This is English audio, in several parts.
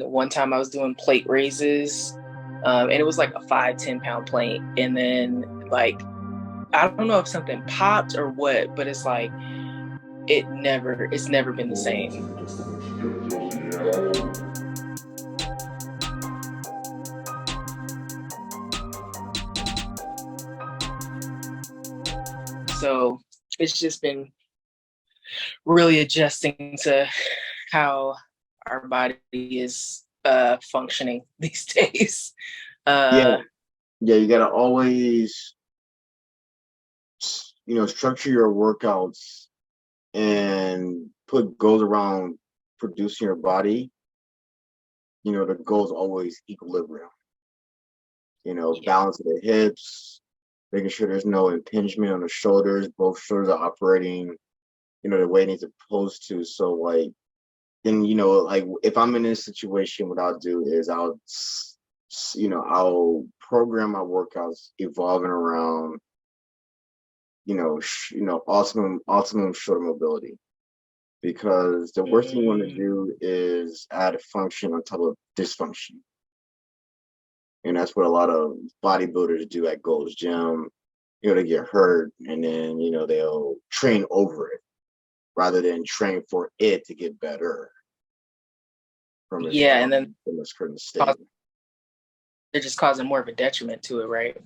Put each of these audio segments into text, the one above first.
one time I was doing plate raises, and it was like a 5-10 pound plate, and then like I don't know if something popped or what, but it's like it's never been the same. So it's just been really adjusting to how our body is functioning these days. Yeah, you gotta always, structure your workouts and put goals around producing your body. The goal is always equilibrium. Balance of the hips, making sure there's no impingement on the shoulders. Both shoulders are operating, the way it's supposed to. So like, then, like if I'm in this situation, what I'll do is I'll program my workouts evolving around, optimum shoulder mobility. Because the worst thing you want to do is add a function on top of dysfunction. And that's what a lot of bodybuilders do at Gold's Gym. They get hurt and then, they'll train over it rather than train for it to get better from its, and then from its current state. They're just causing more of a detriment to it, right?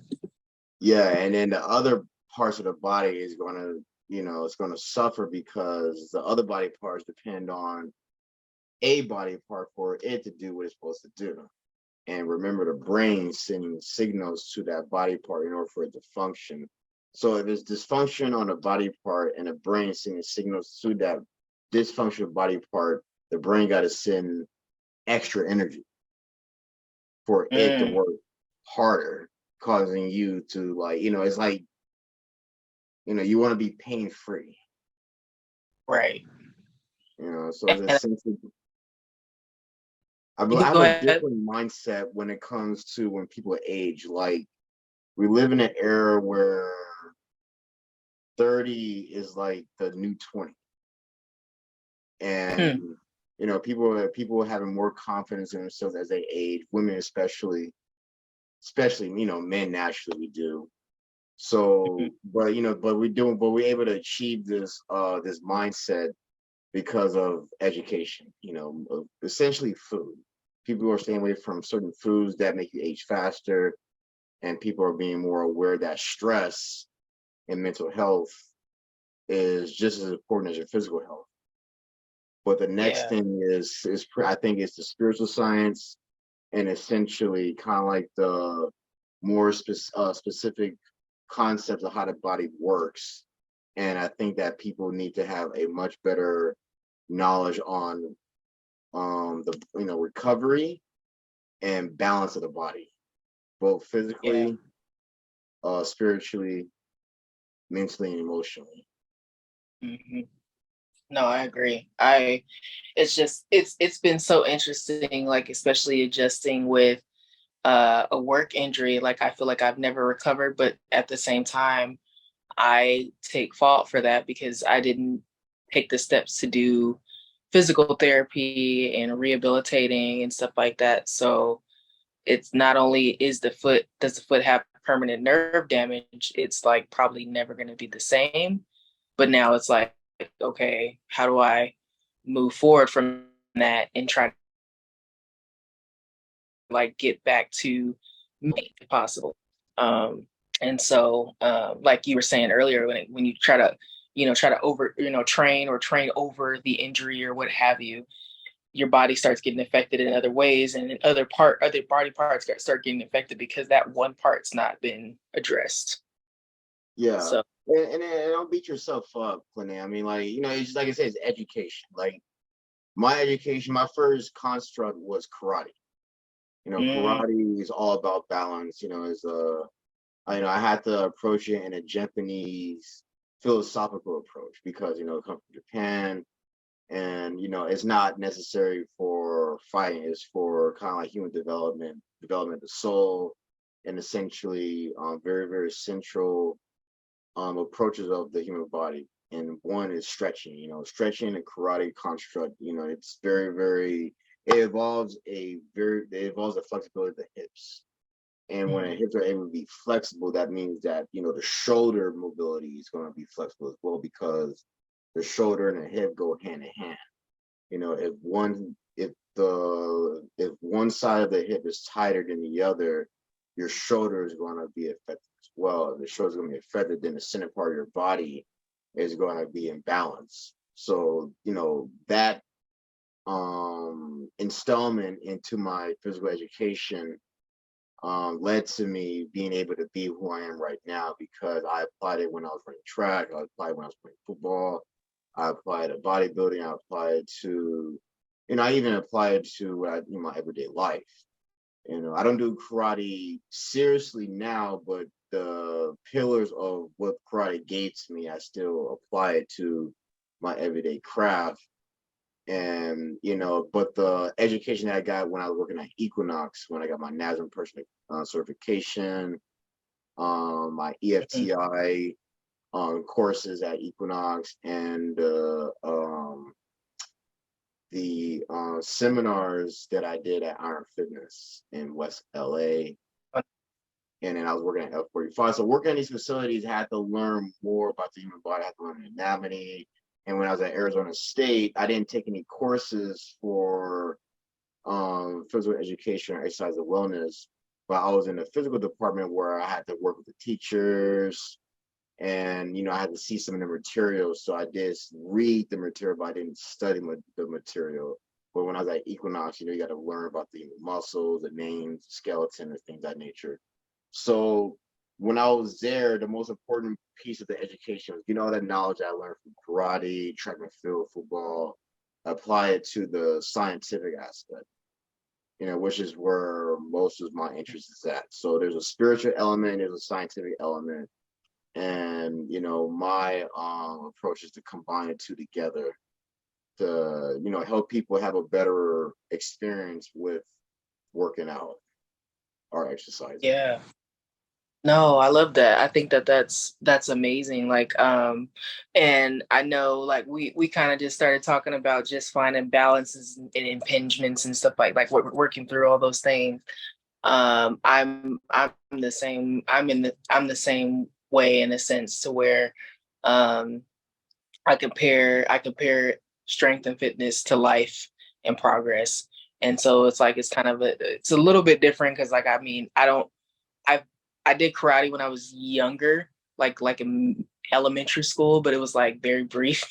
Yeah, and then the other parts of the body is going to, it's going to suffer because the other body parts depend on a body part for it to do what it's supposed to do. And remember, the brain sending signals to that body part in order for it to function. So if there's dysfunction on the body part and the brain sending signals to that dysfunctional body part, the brain got to send extra energy for it to work harder, causing you to it's like, you want to be pain-free. Right. So it's essentially, I have a different mindset when it comes to when people age. Like, we live in an era where 30 is like the new 20. And, people having more confidence in themselves as they age, women especially, men naturally we do. So, but we're able to achieve this mindset because of education, essentially food. People are staying away from certain foods that make you age faster, and people are being more aware that stress and mental health is just as important as your physical health. But the next thing is I think it's the spiritual science, and essentially kind of like the more specific concepts of how the body works. And I think that people need to have a much better knowledge on the recovery and balance of the body, both physically, spiritually, mentally, and emotionally. No, I agree. It's been so interesting, like especially adjusting with a work injury. Like I feel like I've never recovered, but at the same time, I take fault for that because I didn't take the steps to do physical therapy and rehabilitating and stuff like that. So it's not only does the foot have permanent nerve damage, it's like probably never going to be the same. But now it's like, okay, how do I move forward from that and try to like get back to me if possible? And so, like you were saying earlier, when you try to, train or train over the injury or what have you, your body starts getting affected in other ways, and then other body parts start getting affected because that one part's not been addressed. Yeah. So, and don't beat yourself up, Clinay. I mean, it's just like I said, it's education. Like my education, my first construct was karate. Karate is all about balance. I had to approach it in a Japanese philosophical approach because it comes from Japan, and it's not necessary for fighting. It's for kind of like human development of the soul, and essentially very, very central approaches of the human body. And one is stretching. Stretching and karate construct. It's very, very it involves the flexibility of the hips. And when the hips are able to be flexible, that means that, the shoulder mobility is going to be flexible as well, because the shoulder and the hip go hand in hand. If one side of the hip is tighter than the other, your shoulder is going to be affected as well. If the shoulder is going to be affected, then the center part of your body is going to be in balance. So, that installment into my physical education led to me being able to be who I am right now, because I applied it when I was running track, I applied it when I was playing football, I applied it to bodybuilding, I applied it to, I even applied it to my everyday life. I don't do karate seriously now, but the pillars of what karate gave to me, I still apply it to my everyday craft. And but the education that I got when I was working at Equinox, when I got my NASM personal certification, my EFTI courses at Equinox, and the seminars that I did at Iron Fitness in West LA. And then I was working at F45. So working at these facilities, I had to learn more about the human body, I had to learn anatomy. And when I was at Arizona State, I didn't take any courses for physical education or exercise and wellness, but I was in the physical department where I had to work with the teachers, and I had to see some of the material. So I did read the material, but I didn't study the material. But when I was at Equinox, you got to learn about the muscles, the names, skeleton, and things of that nature. So when I was there, the most important piece of the education was, all that knowledge I learned from karate, track and field, football, apply it to the scientific aspect, which is where most of my interest is at. So there's a spiritual element, there's a scientific element. And, my approach is to combine the two together to, help people have a better experience with working out or exercising. Yeah. No, I love that. I think that's amazing. Like, and I know, like, we kind of just started talking about just finding balances and impingements and stuff like we're working through all those things. I'm the same. I'm the same way, in a sense, to where I compare strength and fitness to life and progress. And so it's like, it's a little bit different, because I did karate when I was younger, like in elementary school, but it was like very brief.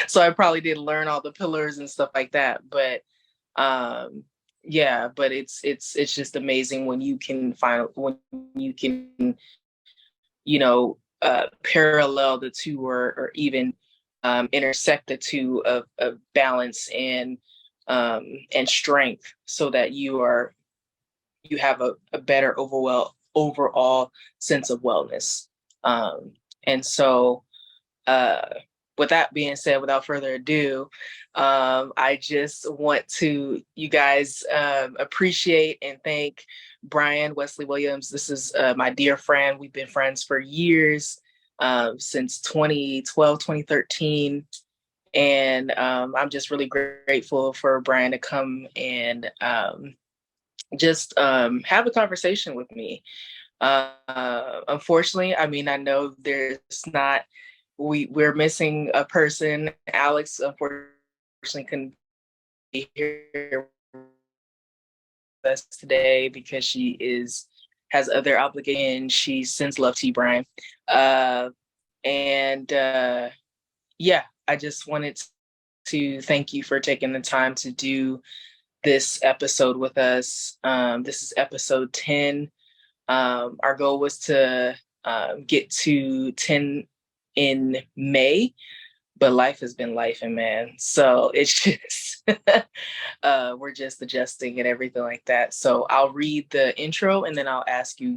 So I probably didn't learn all the pillars and stuff like that. But yeah, but it's just amazing when you can parallel the two, or even intersect the two of balance and strength, so that you have a better overall sense of wellness. And so with that being said, without further ado, I just want to, you guys, appreciate and thank Bryan Wesley Williams. This is my dear friend. We've been friends for years, since 2012, 2013. And I'm just really grateful for Bryan to come and just have a conversation with me. Unfortunately, I know there's not, we're missing a person. Alex, unfortunately, couldn't be here with us today because she has other obligations. She sends love to you, Bryan. Yeah, I just wanted to thank you for taking the time to do this episode with us. This is episode 10. Our goal was to get to 10 in May, but life has been life, and man. So it's just, we're just adjusting and everything like that. So I'll read the intro and then I'll ask you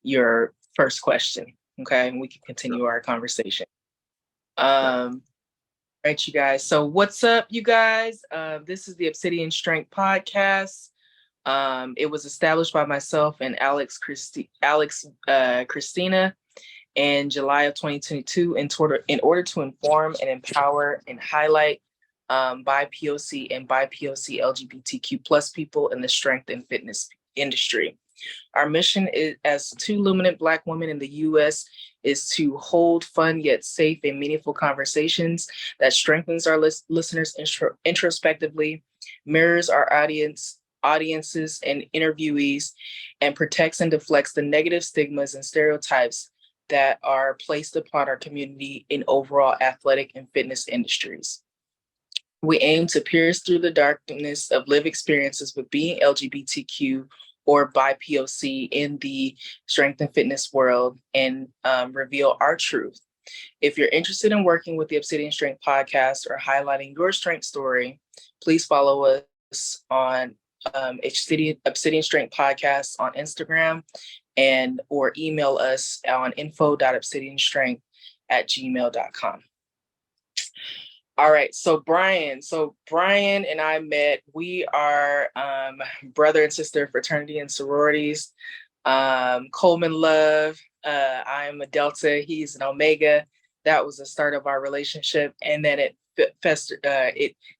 your first question. Okay. And we can continue our conversation. Right, you guys. So what's up, you guys? This is the Obsidian Strength Podcast. It was established by myself and Christina in July of 2022 in order to inform and empower and highlight BIPOC and BIPOC LGBTQ plus people in the strength and fitness industry. Our mission is, as two luminant Black women in the U.S., is to hold fun yet safe and meaningful conversations that strengthens our listeners introspectively, mirrors our audiences and interviewees, and protects and deflects the negative stigmas and stereotypes that are placed upon our community in overall athletic and fitness industries. We aim to pierce through the darkness of lived experiences with being LGBTQ or BIPOC in the strength and fitness world and reveal our truth. If you're interested in working with the Obsidian Strength Podcast or highlighting your strength story, please follow us on Obsidian Strength Podcast on Instagram or email us on info.obsidianstrength@gmail.com. All right, so Bryan and I met. We are brother and sister fraternity and sororities. Coleman Love. I'm a Delta. He's an Omega. That was the start of our relationship, and then it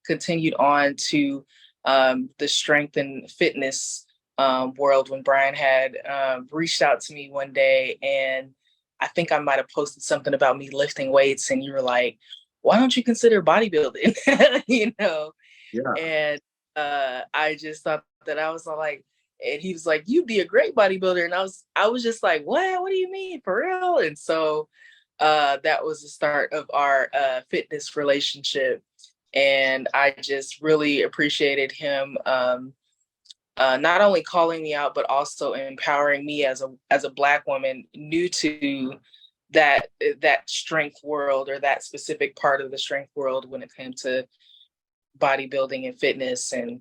continued on to the strength and fitness world when Bryan had reached out to me one day, and I think I might have posted something about me lifting weights, and you were like, why don't you consider bodybuilding? Yeah. And I just thought that I was like, and he was like, you'd be a great bodybuilder. And I was just like, what do you mean, for real? And so that was the start of our fitness relationship. And I just really appreciated him not only calling me out, but also empowering me as a Black woman new to that strength world, or that specific part of the strength world when it came to bodybuilding and fitness and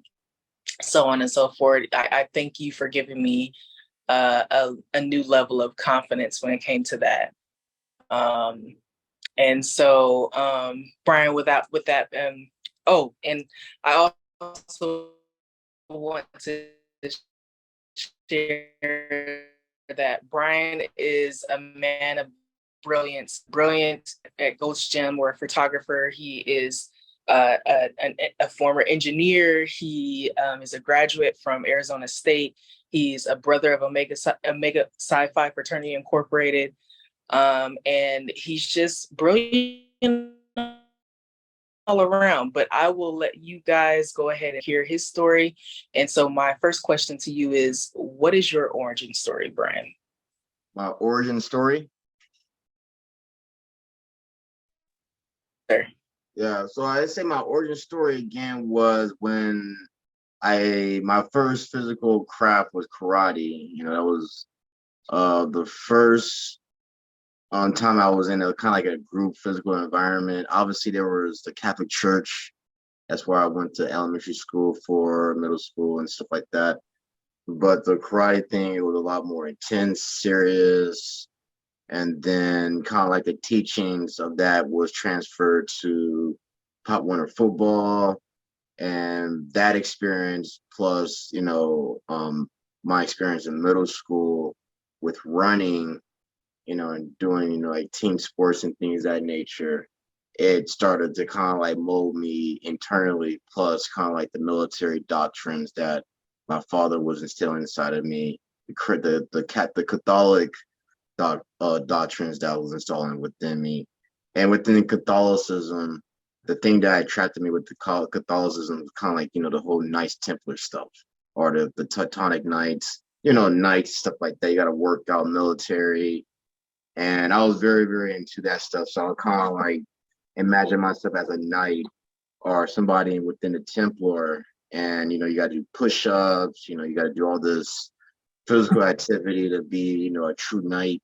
so on and so forth. I thank you for giving me a new level of confidence when it came to that. And so, Bryan, with that, and I also want to share that Bryan is a man of brilliant at Gold's Gym, or a photographer. He is a former engineer. He is a graduate from Arizona State. He's a brother of Omega Psi Phi Fraternity Incorporated. And he's just brilliant all around. But I will let you guys go ahead and hear his story. And so my first question to you is, what is your origin story, Bryan? My origin story? Sure. Yeah, so I'd say my origin story again was when my first physical craft was karate. That was the first time I was in a kind of like a group physical environment. Obviously, there was the Catholic Church. That's where I went to elementary school, for middle school, and stuff like that. But the karate thing, it was a lot more intense, serious. And then kind of like the teachings of that was transferred to Pop Warner football. And that experience plus, my experience in middle school with running, and doing, like team sports and things of that nature, it started to kind of like mold me internally, plus kind of like the military doctrines that my father was instilling inside of me, the Catholic doctrines that was installing within me. And within Catholicism, the thing that attracted me with the Catholicism was kind of like, the whole Knights Templar stuff, or the Teutonic Knights, knights, stuff like that. You got to work out military. And I was very, very into that stuff. So I kind of like imagine myself as a knight or somebody within the Templar. And, you got to do push-ups, you got to do all this physical activity to be, a true knight.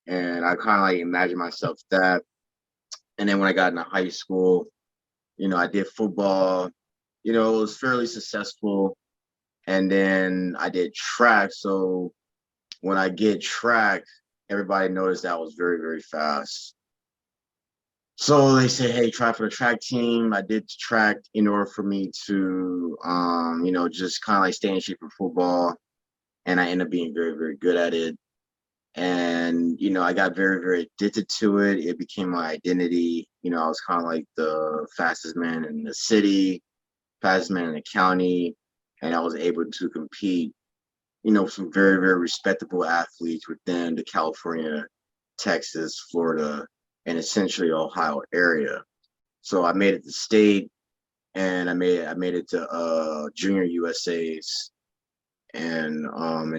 And I kind of like imagine myself that. And then when I got into high school, I did football, it was fairly successful. And then I did track. So when I get track, everybody noticed that I was very, very fast. So they said, hey, try for the track team. I did track in order for me to, just kind of like stay in shape for football. And I ended up being very, very good at it. And, I got very, very addicted to it. It became my identity. I was kind of like the fastest man in the city, fastest man in the county, and I was able to compete, some very, very respectable athletes within the California, Texas, Florida, and essentially Ohio area. So I made it to state, and I made it to junior USA's, and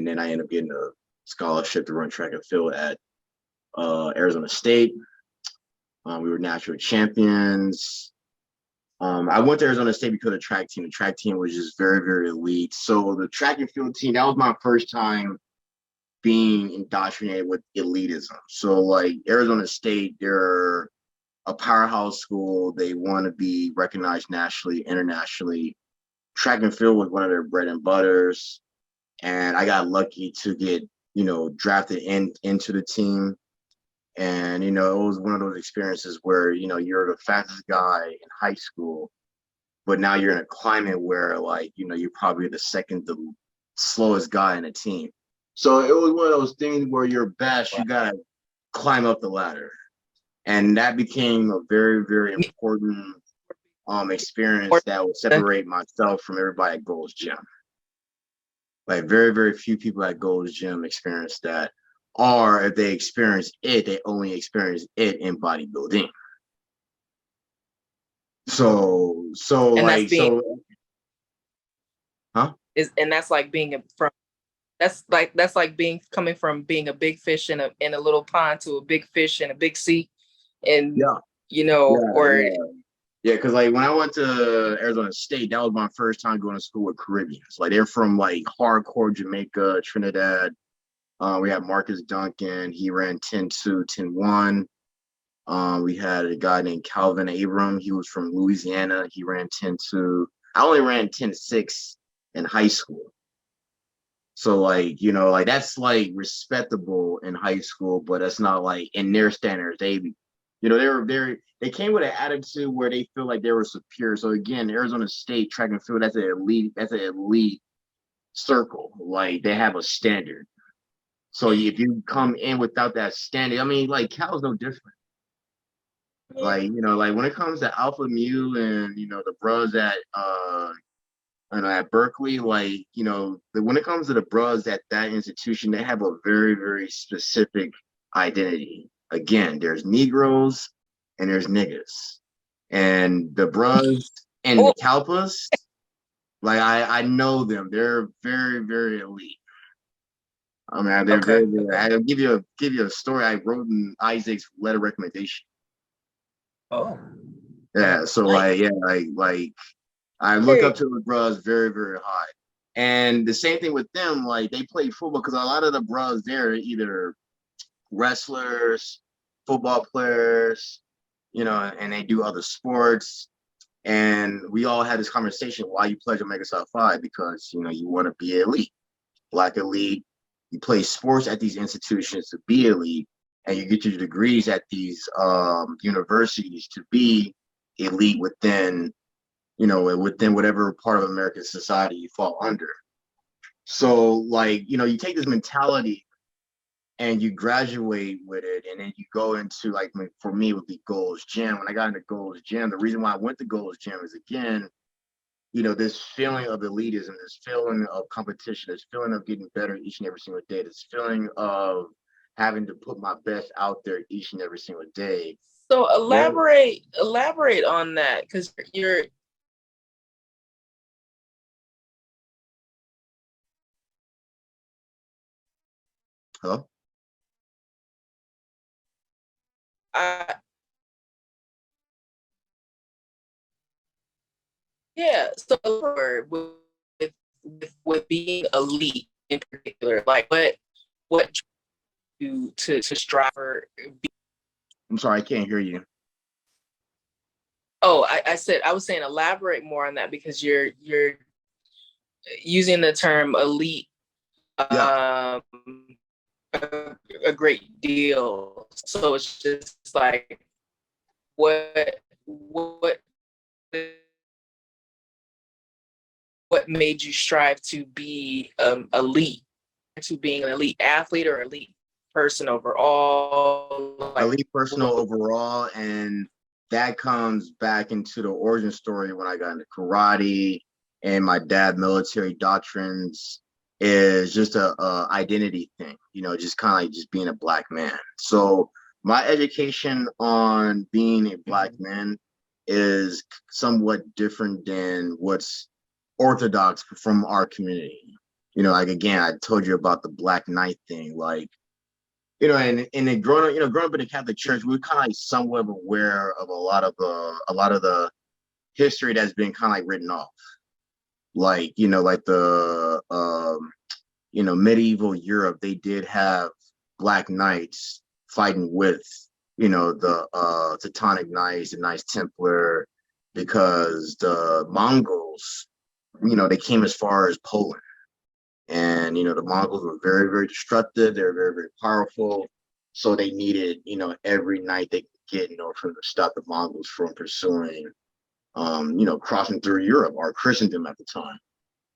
then I ended up getting a scholarship to run track and field at Arizona State. We were national champions. I went to Arizona State because of the track team. The track team was just very, very elite. So the track and field team, that was my first time being indoctrinated with elitism. So like Arizona State, they're a powerhouse school. They want to be recognized nationally, internationally. Track and field was one of their bread and butters. And I got lucky to get, drafted into the team. And, it was one of those experiences where, you're the fastest guy in high school, but now you're in a climate where like, you're probably the slowest guy in the team. So it was one of those things where you're best, you got to climb up the ladder. And that became a very, very important experience that would separate myself from everybody at Gold's Gym. Like very, very few people at Gold's Gym experience that. Or if they experience it, they only experience it in bodybuilding. So And like, that's like being from that's like being coming from being a big fish in a little pond to a big fish in a big sea, and because like when I went to Arizona State, that was my first time going to school with Caribbeans. Like they're from like hardcore Jamaica, Trinidad. We had Marcus Duncan. He ran 10-2, 10-1. We had a guy named Calvin Abram. He was from Louisiana. He ran 10-2. I only ran 10-6 in high school. So like, like that's like respectable in high school, but that's not like in their standards. They came with an attitude where they feel like they were superior. So again, Arizona State track and field, that's an elite circle. Like they have a standard. So if you come in without that standard, I mean, like Cal's no different. Like, like when it comes to Alpha Mu and, the bros at Berkeley, like, when it comes to the bros at that institution, they have a very, very specific identity. Again, there's Negroes and there's niggas. And the bros and the Kalpas, like I know them. They're very, very elite. I mean, they're very, very, I'll give you a story I wrote in Isaac's letter recommendation. Oh. Yeah, so like I look up to the bros very, very high. And the same thing with them, like they play football because a lot of the bros there are either wrestlers, football players, and they do other sports. And we all had this conversation why you pledge Omega Psi Phi because you want to be elite, Black elite. You play sports at these institutions to be elite, and you get your degrees at these universities to be elite within whatever part of American society you fall under. So like, you take this mentality and you graduate with it, and then you go into like, for me, it would be Gold's Gym. When I got into Gold's Gym, the reason why I went to Gold's Gym is again, this feeling of elitism, this feeling of competition, this feeling of getting better each and every single day, this feeling of having to put my best out there each and every single day. So elaborate on that, because you're Hello? Yeah, so with being elite in particular, like what to strive for. I'm sorry, I can't hear you. Oh, I was saying elaborate more on that because you're using the term elite a great deal. So it's just like what made you strive to be elite, to being an elite athlete or elite person overall? Like, elite personal overall, and that comes back into the origin story when I got into karate and my dad military doctrines is just a identity thing, you know, just kind of like just being a black man. So my education on being a black man is somewhat different than what's orthodox from our community. You know, like again, I told you about the Black Knight thing, like, you know, and then growing up in the Catholic Church, we were kind of like somewhat aware of a lot of the history that's been kind of like written off, like, you know, like the you know, medieval Europe, they did have black knights fighting with, you know, the Teutonic Knights, the Knights Templar, because the Mongols, you know, they came as far as Poland. And, you know, the Mongols were very, very destructive. They were very, very powerful. So they needed, you know, every knight they could get in order to stop the Mongols from pursuing, you know, crossing through Europe or Christendom at the time.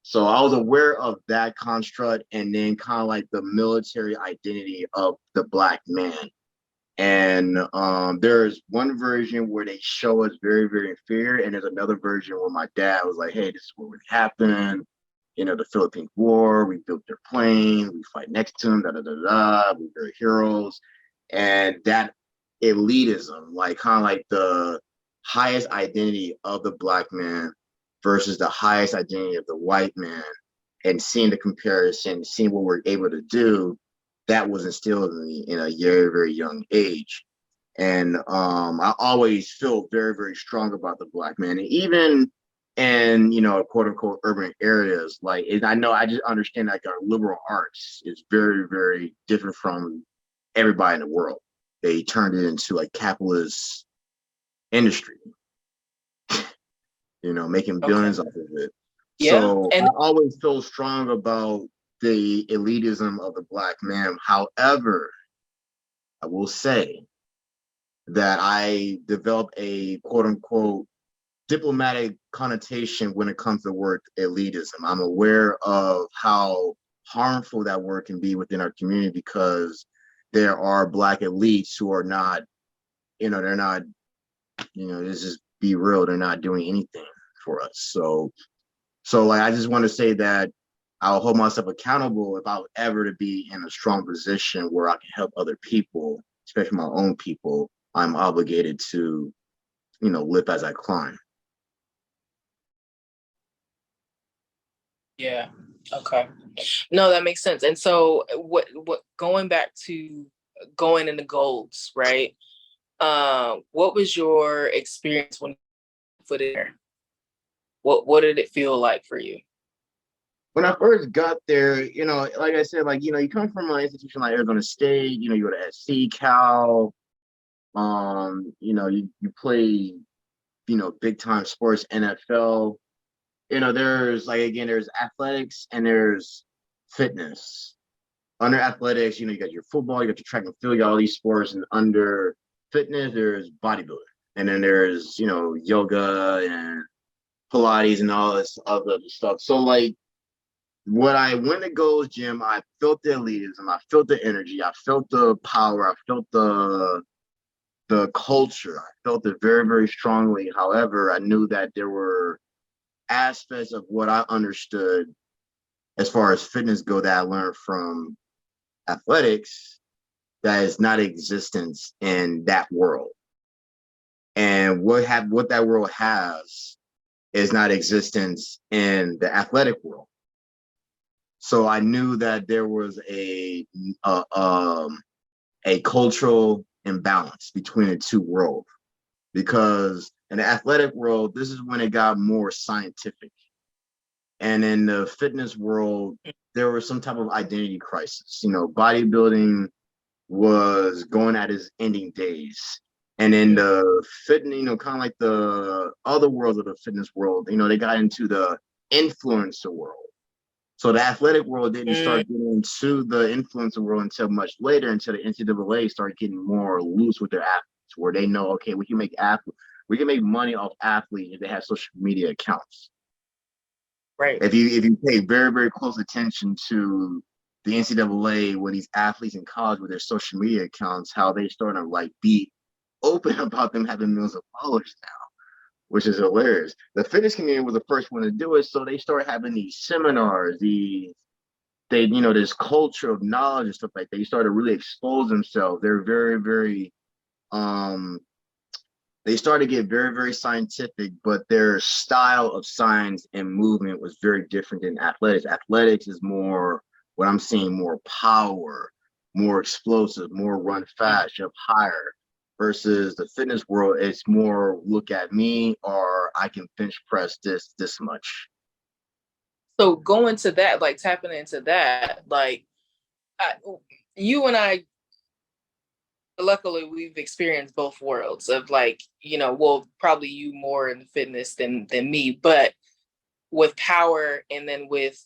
So I was aware of that construct, and then kind of like the military identity of the black man. And there's one version where they show us very, very inferior, and there's another version where my dad was like, hey, this is what really happened. You know, the Philippine War, we built their plane, we fight next to them, da da da da, we're heroes. And that elitism, like kind of like the highest identity of the black man versus the highest identity of the white man, and seeing the comparison, seeing what we're able to do, that was instilled in me in a very, very young age. And I always feel very, very strong about the black man. And even in, you know, quote unquote urban areas, like, I know, I just understand like our liberal arts is very, very different from everybody in the world. They turned it into like capitalist industry, you know, making billions off of it. Yeah. So And I always feel strong about the elitism of the black man. However, I will say that I developed a quote unquote diplomatic connotation when it comes to the word elitism. I'm aware of how harmful that word can be within our community, because there are black elites who are not, you know, they're not, you know, let's just be real, they're not doing anything for us. So like, I just want to say that I'll hold myself accountable if I was ever to be in a strong position where I can help other people, especially my own people. I'm obligated to, you know, live as I climb. yeah, okay. No, that makes sense. And so what going back to going into goals, right? What was your experience when you put it there? What did it feel like for you? When I first got there, you know, like I said, like, you know, you come from an institution like Arizona State, you know, you go to SC, Cal, you know, you play, you know, big time sports, NFL. You know, there's like, again, there's athletics and there's fitness. Under athletics, you know, you got your football, you got your track and field, you got all these sports, and under fitness, there's bodybuilding. And then there's, you know, yoga and Pilates and all this other stuff. So like, when I went to Gold's Gym, I felt the elitism, I felt the energy, I felt the power, I felt the culture. I felt it very, very strongly. However, I knew that there were aspects of what I understood as far as fitness go that I learned from athletics that is not existence in that world. And what that world has is not existence in the athletic world. So I knew that there was a cultural imbalance between the two worlds, because in the athletic world, this is when it got more scientific. And in the fitness world, there was some type of identity crisis. You know, bodybuilding was going at its ending days. And in the fitness, you know, kind of like the other worlds of the fitness world, you know, they got into the influencer world. So the athletic world didn't start getting into the influencer world until much later, until the NCAA started getting more loose with their athletes, where they know, okay, we can make money off athletes if they have social media accounts. Right. If you pay very, very close attention to the NCAA, with these athletes in college with their social media accounts, how they starting to like be open about them having millions of followers now, which is hilarious. The fitness community was the first one to do it, so they started having these seminars, this culture of knowledge and stuff like that. They started to really expose themselves. They're very, very they started to get very, very scientific, but their style of science and movement was very different than athletics. Athletics is more, what I'm seeing, more power, more explosive, more run fast, jump higher, versus the fitness world, it's more look at me, or I can bench press this much. So going to that, like tapping into that, like you and I, luckily we've experienced both worlds of like, well, probably you more in fitness than me, but with power and then with,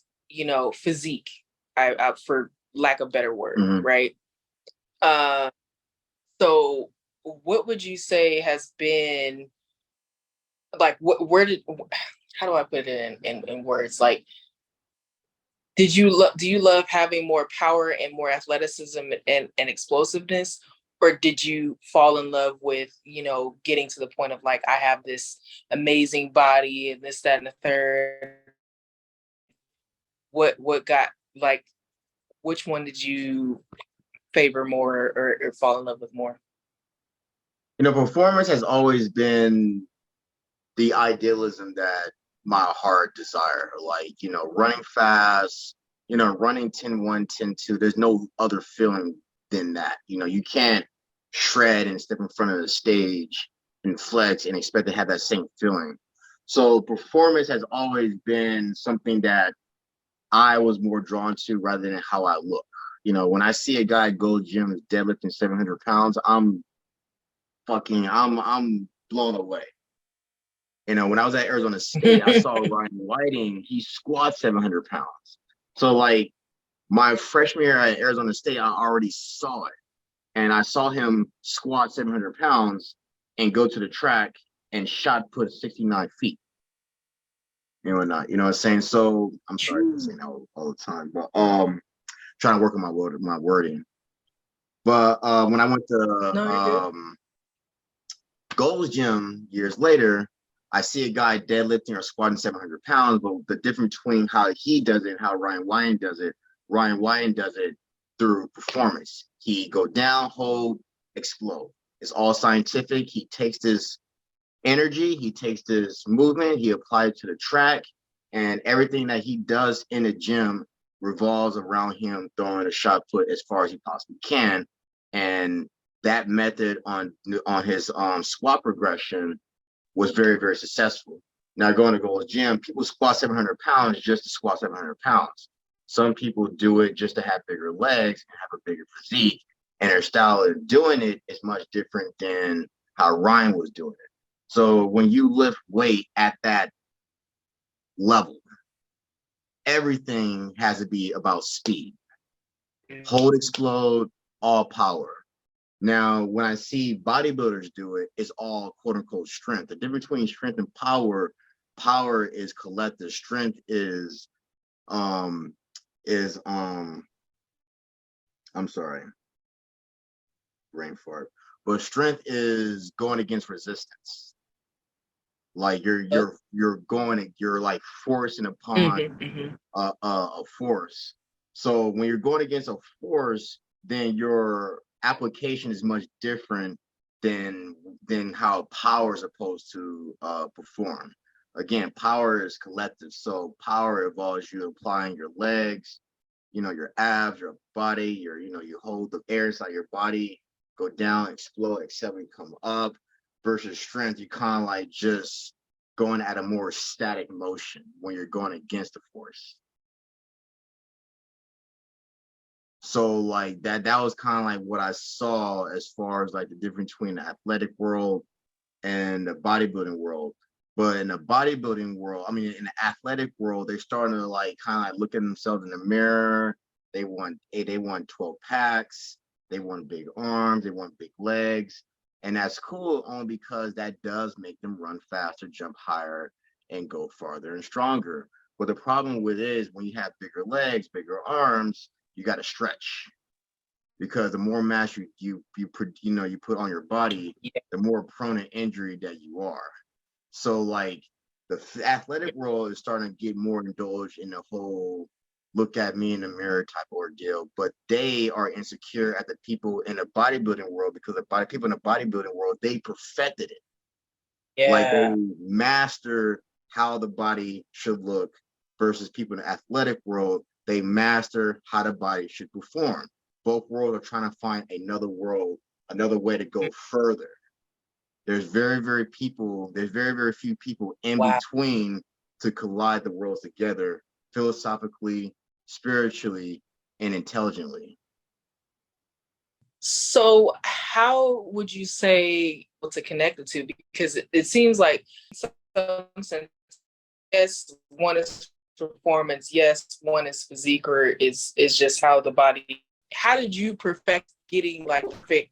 physique, I for lack of better word, right? So what would you say has been like, how do I put it in words? Like, do you love having more power and more athleticism and explosiveness? Or did you fall in love with, getting to the point of like, I have this amazing body and this, that, and the third? What got like, which one did you favor more or fall in love with more? Performance has always been the idealism that my heart desire, like, running fast, running 10-1, 10-2. There's no other feeling than that. You can't shred and step in front of the stage and flex and expect to have that same feeling. So performance has always been something that I was more drawn to rather than how I look. When I see a guy go gym deadlifting 700 pounds, I'm blown away. When I was at Arizona State, I saw Ryan Whiting, he squats 700 pounds. So like my freshman year at Arizona State, I already saw it. And I saw him squat 700 pounds and go to the track and shot put 69 feet. Whatnot. You know what I'm saying? So I'm sorry for saying that all the time, but trying to work on my wording. But when I went to Gold's Gym years later, I see a guy deadlifting or squatting 700 pounds, but the difference between how he does it and how Ryan Whiting does it through performance. He go down, hold, explode. It's all scientific. He takes this energy, he takes this movement, he applies it to the track, and everything that he does in the gym revolves around him throwing a shot put as far as he possibly can. And that method on his squat progression was very, very successful. Now going to Gold's Gym, people squat 700 pounds just to squat 700 pounds. Some people do it just to have bigger legs and have a bigger physique, and their style of doing it is much different than how Ryan was doing it. So when you lift weight at that level, everything has to be about speed. Hold, explode, all power. Now, when I see bodybuilders do it, it's all quote unquote strength. The difference between strength and power is collective. Strength is I'm sorry, brain fart. But strength is going against resistance. Like you're like forcing upon a force. So when you're going against a force, then your application is much different than how power is supposed to perform. Again, power is collective. So power involves you applying your legs, your abs, your body, you hold the air inside your body, go down, explode, accelerate, come up. Versus strength, you kind of like just going at a more static motion when you're going against the force. So like that was kind of like what I saw as far as like the difference between the athletic world and the bodybuilding world. But in the bodybuilding world, in the athletic world, they're starting to like kind of like look at themselves in the mirror. They want 12 packs. They want big arms. They want big legs. And that's cool only because that does make them run faster, jump higher, and go farther and stronger. But the problem with it is when you have bigger legs, bigger arms, you got to stretch, because the more mass you put on your body, Yeah. the more prone to injury that you are. So like the athletic world is starting to get more indulged in the whole look at me in the mirror type ordeal, but they are insecure at the people in the bodybuilding world, because the people in the bodybuilding world, they perfected it. Like they Yeah. master how the body should look, versus people in the athletic world, they master how the body should perform. Both worlds are trying to find another world, another way to go further. There's very, very few people in Wow. between to collide the worlds together philosophically, spiritually, and intelligently. So how would you say to connect the two? Because it seems like in some sense, yes, one is performance, yes, one is physique, or is just how the body. How did you perfect getting like fit?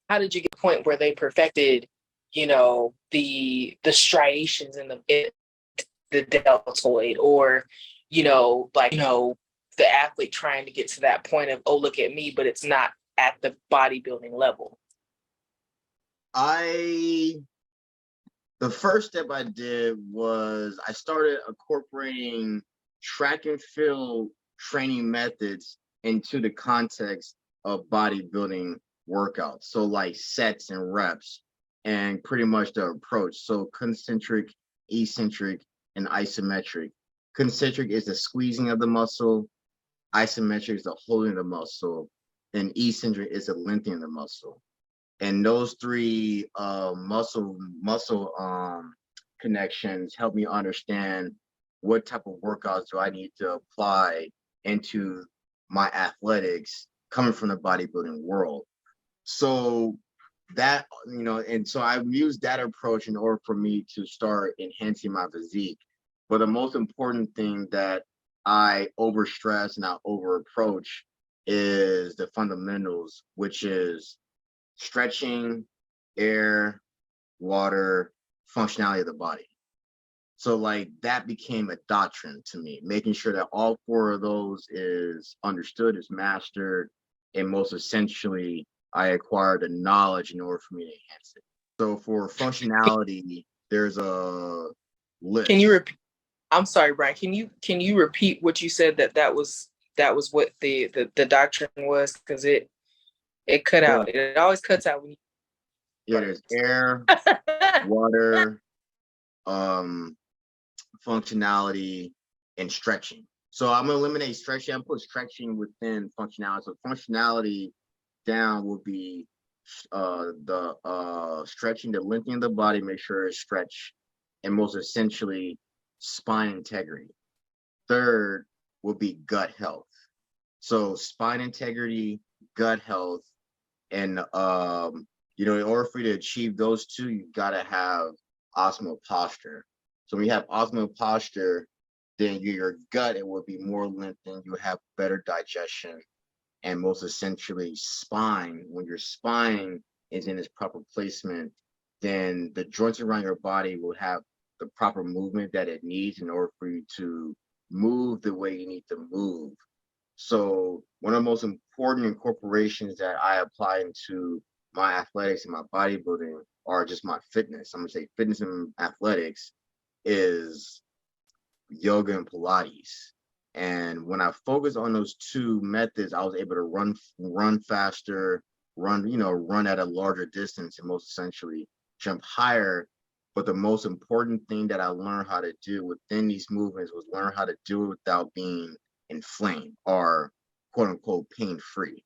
How did you get to the point where they perfected, the striations in the deltoid, or the athlete trying to get to that point of, oh, look at me, but it's not at the bodybuilding level? The first step I did was I started incorporating track and field training methods into the context of bodybuilding workouts. So like sets and reps, and pretty much the approach. So concentric, eccentric, and isometric. Concentric is the squeezing of the muscle. Isometric is the holding of the muscle. And eccentric is the lengthening of the muscle. And those three muscle connections help me understand what type of workouts do I need to apply into my athletics coming from the bodybuilding world. So that, and so I used that approach in order for me to start enhancing my physique. But the most important thing that I overstress and I over approach is the fundamentals, which is stretching, air, water, functionality of the body. So like that became a doctrine to me, making sure that all four of those is understood, is mastered, and most essentially, I acquired the knowledge in order for me to enhance it. So for functionality, there's a list. Can you repeat? I'm sorry, Bryan. Can you repeat what you said, that was what the doctrine was? Because it cut out. It always cuts out when you. Yeah, there's air, water, functionality, and stretching. So I'm gonna eliminate stretching. I'm put stretching within functionality. So functionality down will be the stretching, the lengthening of the body, make sure it's stretched, and most essentially spine integrity. Third will be gut health. So spine integrity, gut health, and in order for you to achieve those two, you gotta have optimal posture. So when you have optimal posture, then your gut, it will be more lengthened, you have better digestion, and most essentially spine. When your spine is in its proper placement, then the joints around your body will have the proper movement that it needs in order for you to move the way you need to move. So one of the most important incorporations that I apply into my athletics and my bodybuilding, or just my fitness, I'm gonna say fitness and athletics, is yoga and Pilates. And when I focused on those two methods, I was able to run faster, run at a larger distance, and most essentially jump higher. But the most important thing that I learned how to do within these movements was learn how to do it without being inflamed, or quote unquote pain free.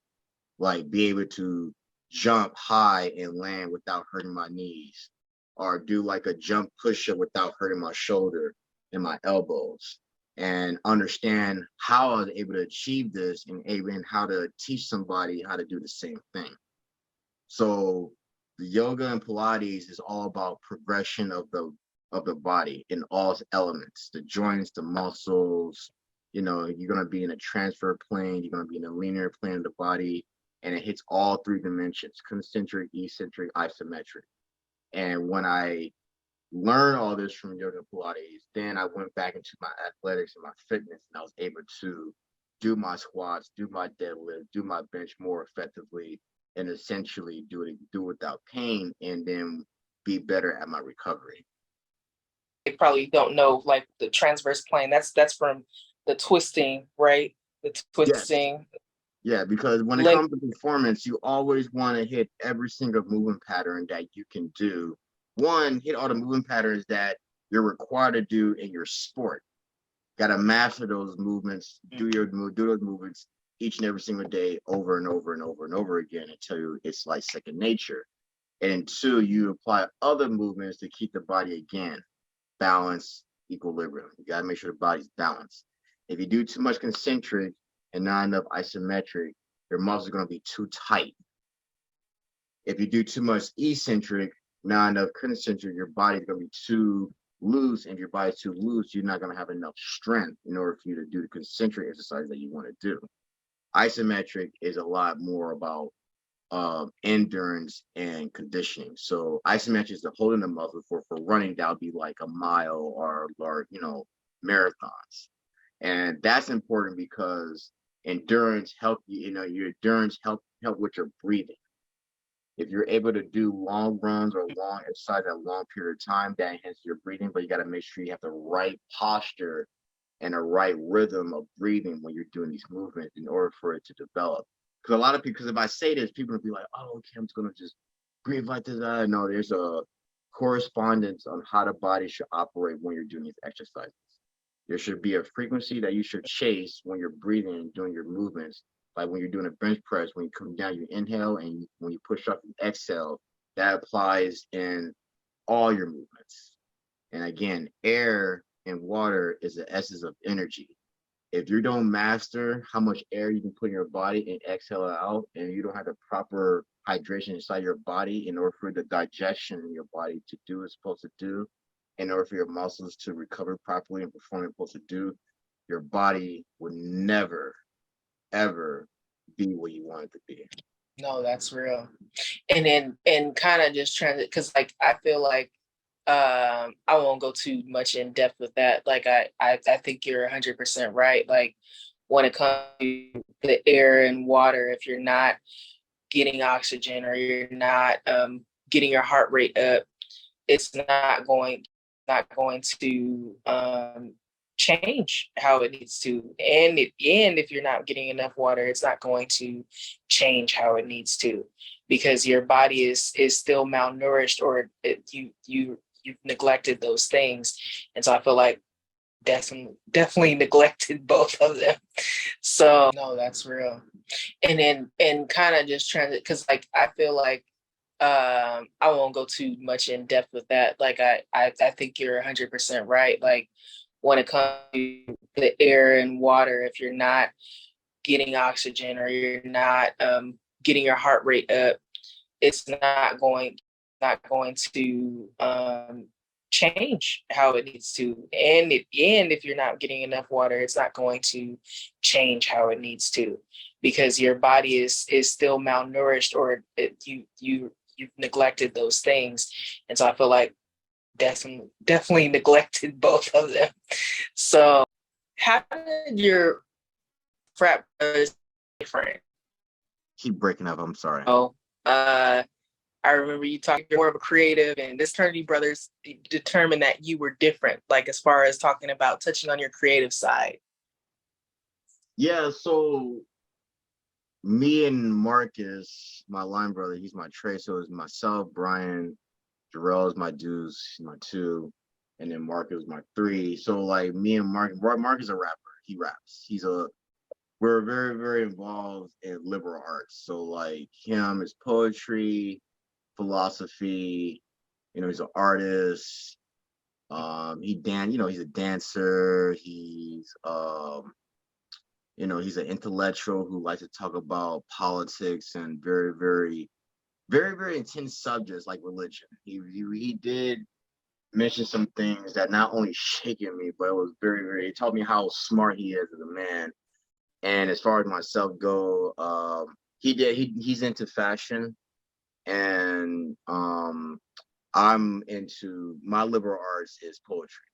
Like be able to jump high and land without hurting my knees, or do like a jump push up without hurting my shoulder and my elbows, and understand how I was able to achieve this, and how to teach somebody how to do the same thing. So the yoga and Pilates is all about progression of the body in all elements, the joints, the muscles. You're gonna be in a transfer plane, you're gonna be in a linear plane of the body, and it hits all three dimensions: concentric, eccentric, isometric. And when I learn all this from yoga Pilates, then I went back into my athletics and my fitness, and I was able to do my squats, do my deadlift, do my bench more effectively, and essentially do it without pain, and then be better at my recovery. They probably don't know like the transverse plane. That's from the twisting, right? The Yes. twisting. Yeah, because when it Limb. comes to performance, you always want to hit every single movement pattern that you can do. One, hit all the movement patterns that you're required to do in your sport. Got to master those movements, do those movements each and every single day, over and over and over and over again, until it's like second nature. And then two, you apply other movements to keep the body, again, balance, equilibrium. You got to make sure the body's balanced. If you do too much concentric and not enough isometric, your muscles are going to be too tight. If you do too much eccentric, not enough concentric, your body's going to be too loose. And if your body's too loose, you're not going to have enough strength in order for you to do the concentric exercise that you want to do. Isometric is a lot more about endurance and conditioning. So isometric is the holding the muscle for running. That would be like a mile or marathons. And that's important because endurance help your endurance help with your breathing. If you're able to do long runs or long exercise at a long period of time, that enhances your breathing, but you got to make sure you have the right posture and a right rhythm of breathing when you're doing these movements in order for it to develop. Because a lot of people, because if I say this, people will be like, oh, okay, I'm just going to just breathe like this. No, there's a correspondence on how the body should operate when you're doing these exercises. There should be a frequency that you should chase when you're breathing and doing your movements. Like when you're doing a bench press, when you come down, you inhale, and when you push up, you exhale. That applies in all your movements. And again, air and water is the essence of energy. If you don't master how much air you can put in your body and exhale it out, and you don't have the proper hydration inside your body in order for the digestion in your body to do what it's supposed to do, in order for your muscles to recover properly and perform what it's supposed to do, your body would never, ever be what you want it to be. No, that's real. And kind of just trying to, because like I feel like I won't go too much in depth with that. Like I think you're 100% right. Like when it comes to the air and water, if you're not getting oxygen or you're not getting your heart rate up, it's not going to change how it needs to. And if you're not getting enough water, it's not going to change how it needs to, because your body is still malnourished, or you've neglected those things. And so I feel like definitely neglected both of them. So no, that's real. And kind of just trying to, because like I feel like I won't go too much in depth with that. Like I think you're 100% right. Like when it comes to the air and water, if you're not getting oxygen or you're not getting your heart rate up, it's not going to change how it needs to. And if you're not getting enough water, it's not going to change how it needs to, because your body is still malnourished, or you've neglected those things. And so I feel like definitely neglected both of them. So how did your frat brothers different? Keep breaking up. I'm sorry. Oh, I remember you talking more of a creative, and this fraternity brothers determined that you were different, like as far as talking about touching on your creative side. Yeah, so me and Marcus, my line brother, he's my Trey. So it's myself, Brian, Jarrell is my dudes, he's my two, and then Mark is my three. So like me and Mark is a rapper. He raps. We're very, very involved in liberal arts. So like him is poetry, philosophy, he's an artist. He's a dancer. He's an intellectual who likes to talk about politics and very, very, very, very intense subjects like religion. He did mention some things that not only shaken me, but it was very, very, it taught me how smart he is as a man. And as far as myself go, he's into fashion, and I'm into, my liberal arts is poetry.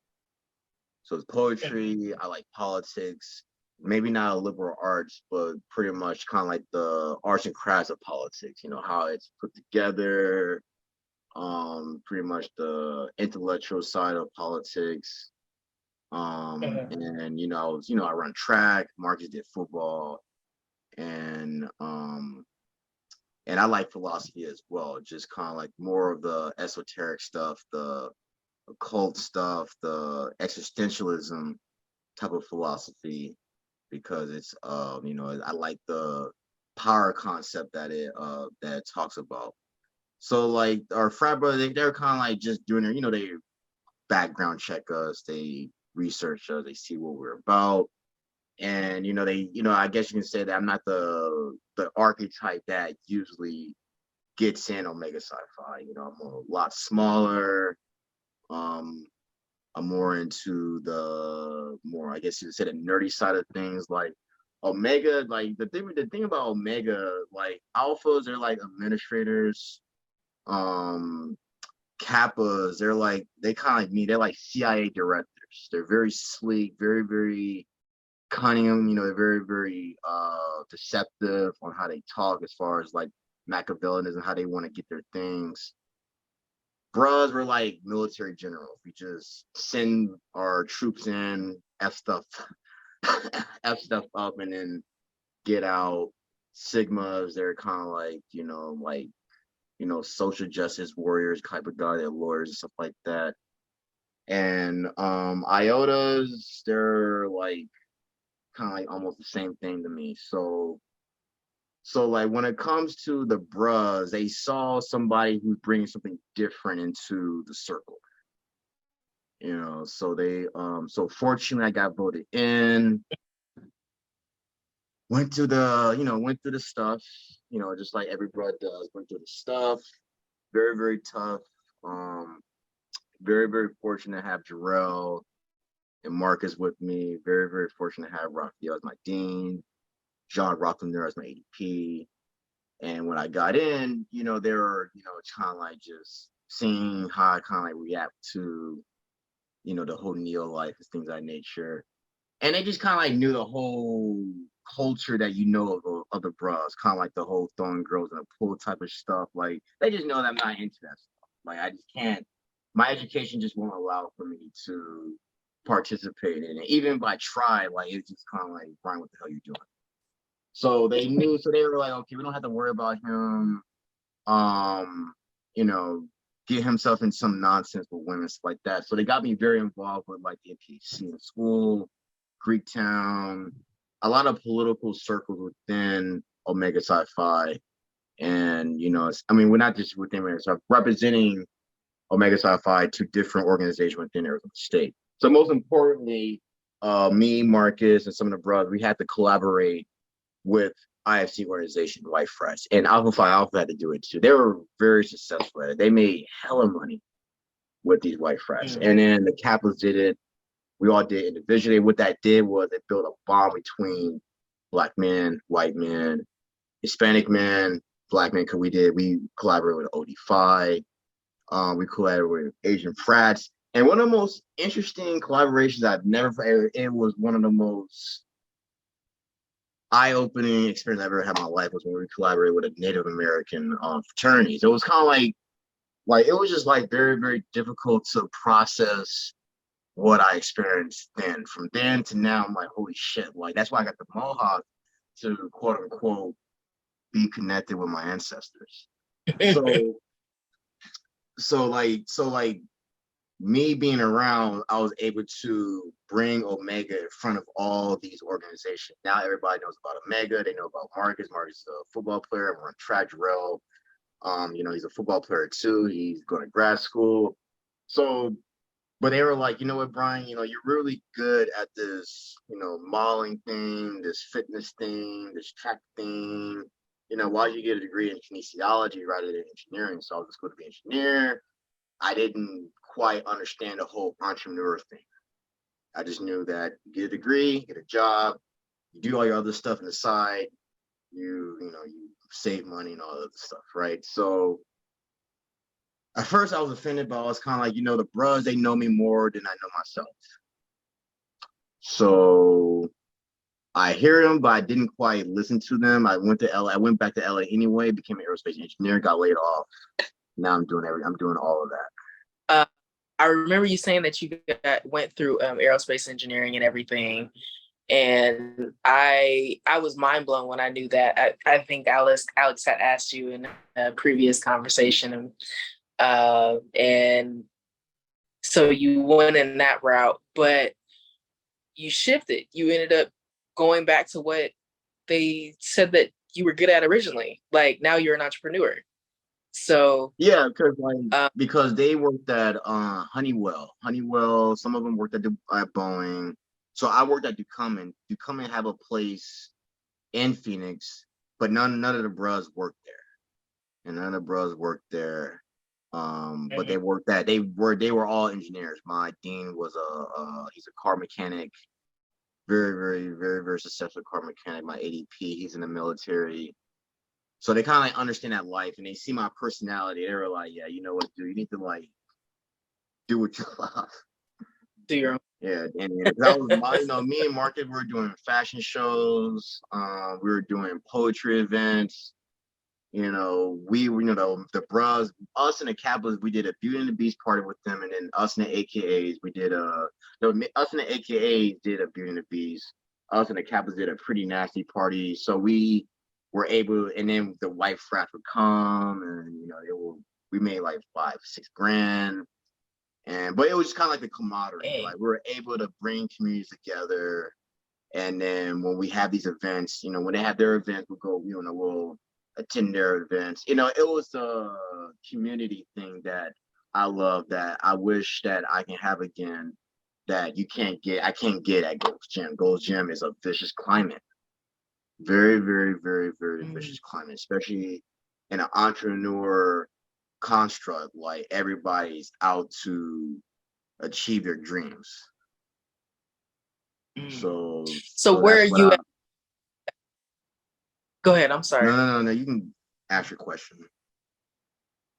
So it's poetry. I like politics. maybe not a liberal arts, but pretty much kind of like the arts and crafts of politics, you know, how it's put together, pretty much the intellectual side of politics. And I run track, Marcus did football, and and I like philosophy as well, just kind of like more of the esoteric stuff, the occult stuff, the existentialism type of philosophy, because it's I like the power concept that it talks about. So like our frat brothers, they're kind of like just doing their, they background check us, they research us, they see what we're about. And I guess you can say that I'm not the archetype that usually gets in Omega Psi Phi. I'm a lot smaller. Um, I'm more into the more, I guess you could say, the nerdy side of things. Like Omega, like the thing about Omega, like alphas, they're like administrators. Um, Kappas, they kind of like me. They're like CIA directors. They're very sleek, very, very cunning. They're very, very deceptive on how they talk, as far as like Machiavellianism, how they want to get their things. Bros were like military generals. We just send our troops in, f stuff, f stuff up, and then get out. Sigmas, they're kind of like social justice warriors type of guy. They're lawyers and stuff like that. And iotas, they're like kind of like almost the same thing to me. So like when it comes to the bros, they saw somebody who's bringing something different into the circle. So they so fortunately I got voted in, went through the stuff, just like every bro does, went through the stuff. Very, very tough. Um, very, very fortunate to have Jarrell and Marcus with me. Very, very fortunate to have Raphael as my dean, John Rockland as my ADP. And when I got in, they were, kind of like just seeing how I kind of like react to, the whole neo life and things of that nature. And they just kind of like knew the whole culture that of the bros, kind of like the whole throwing girls in a pool type of stuff. Like they just know that I'm not into that stuff. Like I just can't. My education just won't allow for me to participate in it. Even if I try, like it's just kind of like, Bryan, what the hell are you doing? So they knew. So they were like, okay, we don't have to worry about him. Um, you know, get himself in some nonsense with women, stuff like that. So they got me very involved with like the NPHC in school, Greektown, a lot of political circles within Omega Psi Phi. And, we're not just within Omega Psi, representing Omega Psi Phi to different organizations within Arizona State. So most importantly, me, Marcus, and some of the brothers, we had to collaborate with IFC organization, White Frats, and Alpha Phi Alpha had to do it too. They were very successful at it. They made hella money with these White Frats. And then the Kappas did it. We all did individually. What that did was it built a bond between Black men, white men, Hispanic men, Black men, because we collaborated with OD Phi. We collaborated with Asian Frats. And one of the most interesting collaborations I've never, it was one of the most eye-opening experience I've ever had in my life, was when we collaborated with a Native American fraternity. So it was kind of like it was just like very, very difficult to process what I experienced then. From then to now, I'm like, holy shit! Like that's why I got the mohawk, to quote unquote be connected with my ancestors. So me being around, I was able to bring Omega in front of all these organizations. Now everybody knows about Omega. They know about Marcus. Marcus is a football player. I'm on track. Jarrell, he's a football player too. He's going to grad school. So, but they were like, you know what, Bryan, you're really good at this, modeling thing, this fitness thing, this track thing. Why did you get a degree in kinesiology rather than engineering? So I was just going to be an engineer. I didn't quite understand the whole entrepreneur thing. I just knew that you get a degree, get a job, you do all your other stuff on the side, you save money and all that other stuff, right? So at first I was offended, but I was kind of like, the bros, they know me more than I know myself. So I hear them, but I didn't quite listen to them. I went to LA. I went back to LA anyway, became an aerospace engineer, got laid off. Now I'm doing all of that. I remember you saying that you went through aerospace engineering and everything. And I was mind blown when I knew that. I think Alex had asked you in a previous conversation, and so you went in that route, but you shifted. You ended up going back to what they said that you were good at originally. Like now you're an entrepreneur. So yeah, because they worked at Honeywell. Some of them worked at Boeing. So I worked at Ducommun. Ducommun have a place in Phoenix, but none of the bros worked there, and none of the bros worked there. But they were all engineers. My dean was he's a car mechanic, very, very, very, very successful car mechanic. My ADP, he's in the military. So they kind of like understand that life, and they see my personality. They were like, "Yeah, you know what, dude? You need to like do what you love." do your own. Yeah, and that was me and Marcus were doing fashion shows. We were doing poetry events. We were, the bros, us and the Kappas, we did a Beauty and the Beast party with them, and then us and the AKAs, we did us and the AKAs did a Beauty and the Beast. Us and the Kappas did a Pretty Nasty party. So we were able, and then the white frats would come, and we made like $5-6 grand, but it was just kind of like the camaraderie. Like we were able to bring communities together, and then when we have these events, when they have their events, we'll go, we'll attend their events. It was a community thing that I love, that I wish that I can have again, that I can't get at Gold's Gym. Gold's Gym is a vicious climate. Very, very, very, very vicious climate, especially in an entrepreneur construct. Like everybody's out to achieve their dreams. So where are you at? Go ahead. I'm sorry. No. You can ask your question.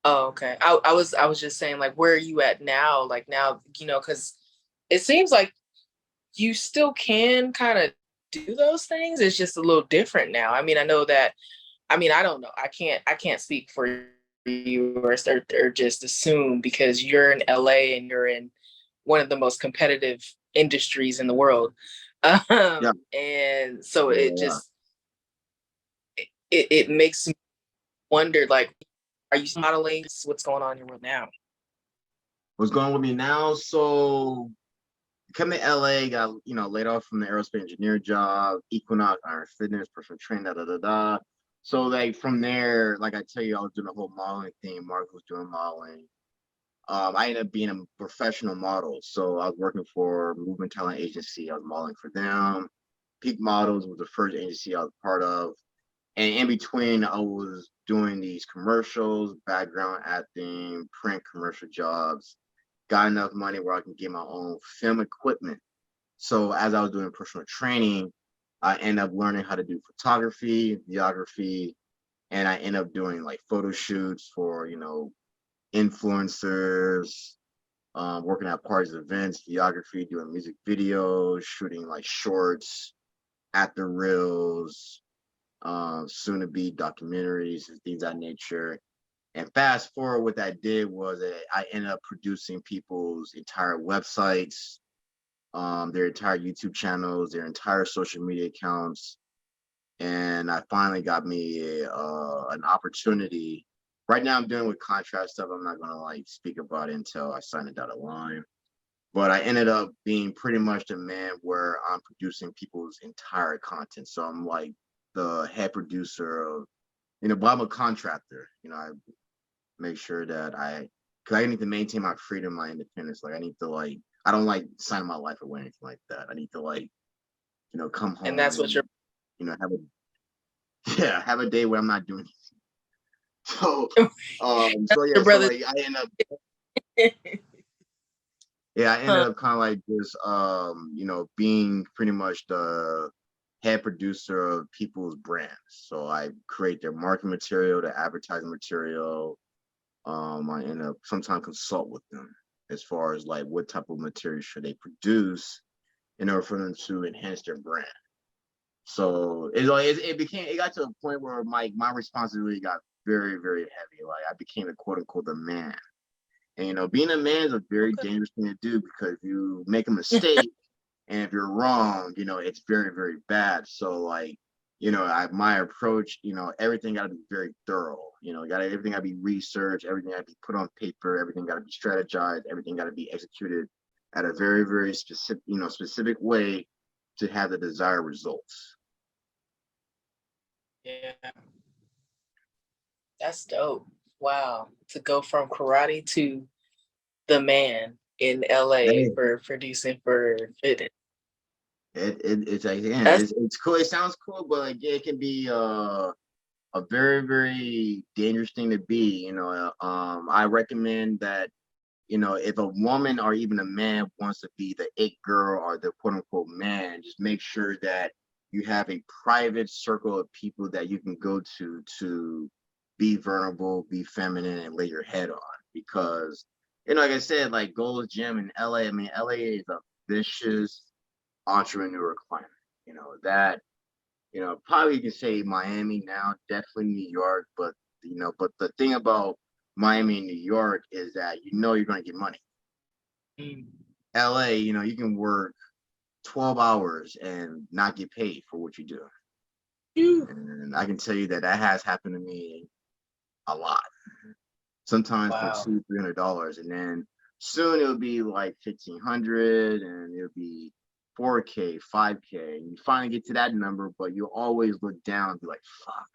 Oh, okay. I was just saying, like, where are you at now? Like now, because it seems like you still can kind of do those things. It's just a little different now. I mean, I know that. I mean, I don't know. I can't speak for you or just assume, because you're in LA and you're in one of the most competitive industries in the world. And so it makes me wonder, like, are you modeling? What's going on in your world now? What's going on with me now? So coming to LA, got laid off from the aerospace engineer job, Equinox, Iron Fitness, personal trainer, So like from there, like I tell you, I was doing the whole modeling thing. Mark was doing modeling. I ended up being a professional model. So I was working for Movement Talent Agency. I was modeling for them. Peak Models was the first agency I was part of. And in between, I was doing these commercials, background acting, print commercial jobs. Got enough money where I can get my own film equipment. So as I was doing personal training, I ended up learning how to do photography, videography, and I ended up doing like photo shoots for, influencers, working at parties, events, videography, doing music videos, shooting like shorts, actor reels, soon to be documentaries and things of that nature. And fast forward, what that did was I ended up producing people's entire websites, their entire YouTube channels, their entire social media accounts. And I finally got me an opportunity. Right now I'm dealing with contract stuff. I'm not gonna like speak about it until I sign a dotted line. But I ended up being pretty much the man where I'm producing people's entire content. So I'm like the head producer of, but I'm a contractor. I make sure that because I need to maintain my freedom, my independence. Like I need to I don't like signing my life away or anything like that. I need to come home. And that's what you're, have a day where I'm not doing anything. So, I end up, I ended up kind of like just, being pretty much the head producer of people's brands. So I create their marketing material, their advertising material. I end up sometimes consult with them as far as like what type of material should they produce in order for them to enhance their brand. So it got to a point where my responsibility got very, very heavy. Like I became a quote unquote the man. And being a man is a very Okay. dangerous thing to do because you make a mistake and if you're wrong, it's very, very bad. So like, my approach, everything got to be very thorough. Everything got to be researched, everything got to be put on paper, everything got to be strategized, everything got to be executed at a very, very specific way to have the desired results. Yeah, that's dope. Wow, to go from karate to the man in LA Hey, for producing for fitness. it's like, yeah, That's it's cool. It sounds cool, but like it can be a very, very dangerous thing to be. I recommend that if a woman or even a man wants to be the it girl or the quote unquote man, just make sure that you have a private circle of people that you can go to be vulnerable, be feminine, and lay your head on. Because, like I said, like Gold's Gym in LA, I mean, LA is a vicious entrepreneur climate. That, probably you can say Miami now, definitely New York, but the thing about Miami and New York is that you're going to get money. mm, LA, you can work 12 hours and not get paid for what you do. phew. And I can tell you that has happened to me a lot. Sometimes for Wow. $200-$300, and then soon it'll be like 1,500, and it'll be 4K, 5K, and you finally get to that number, but you always look down and be like, "Fuck,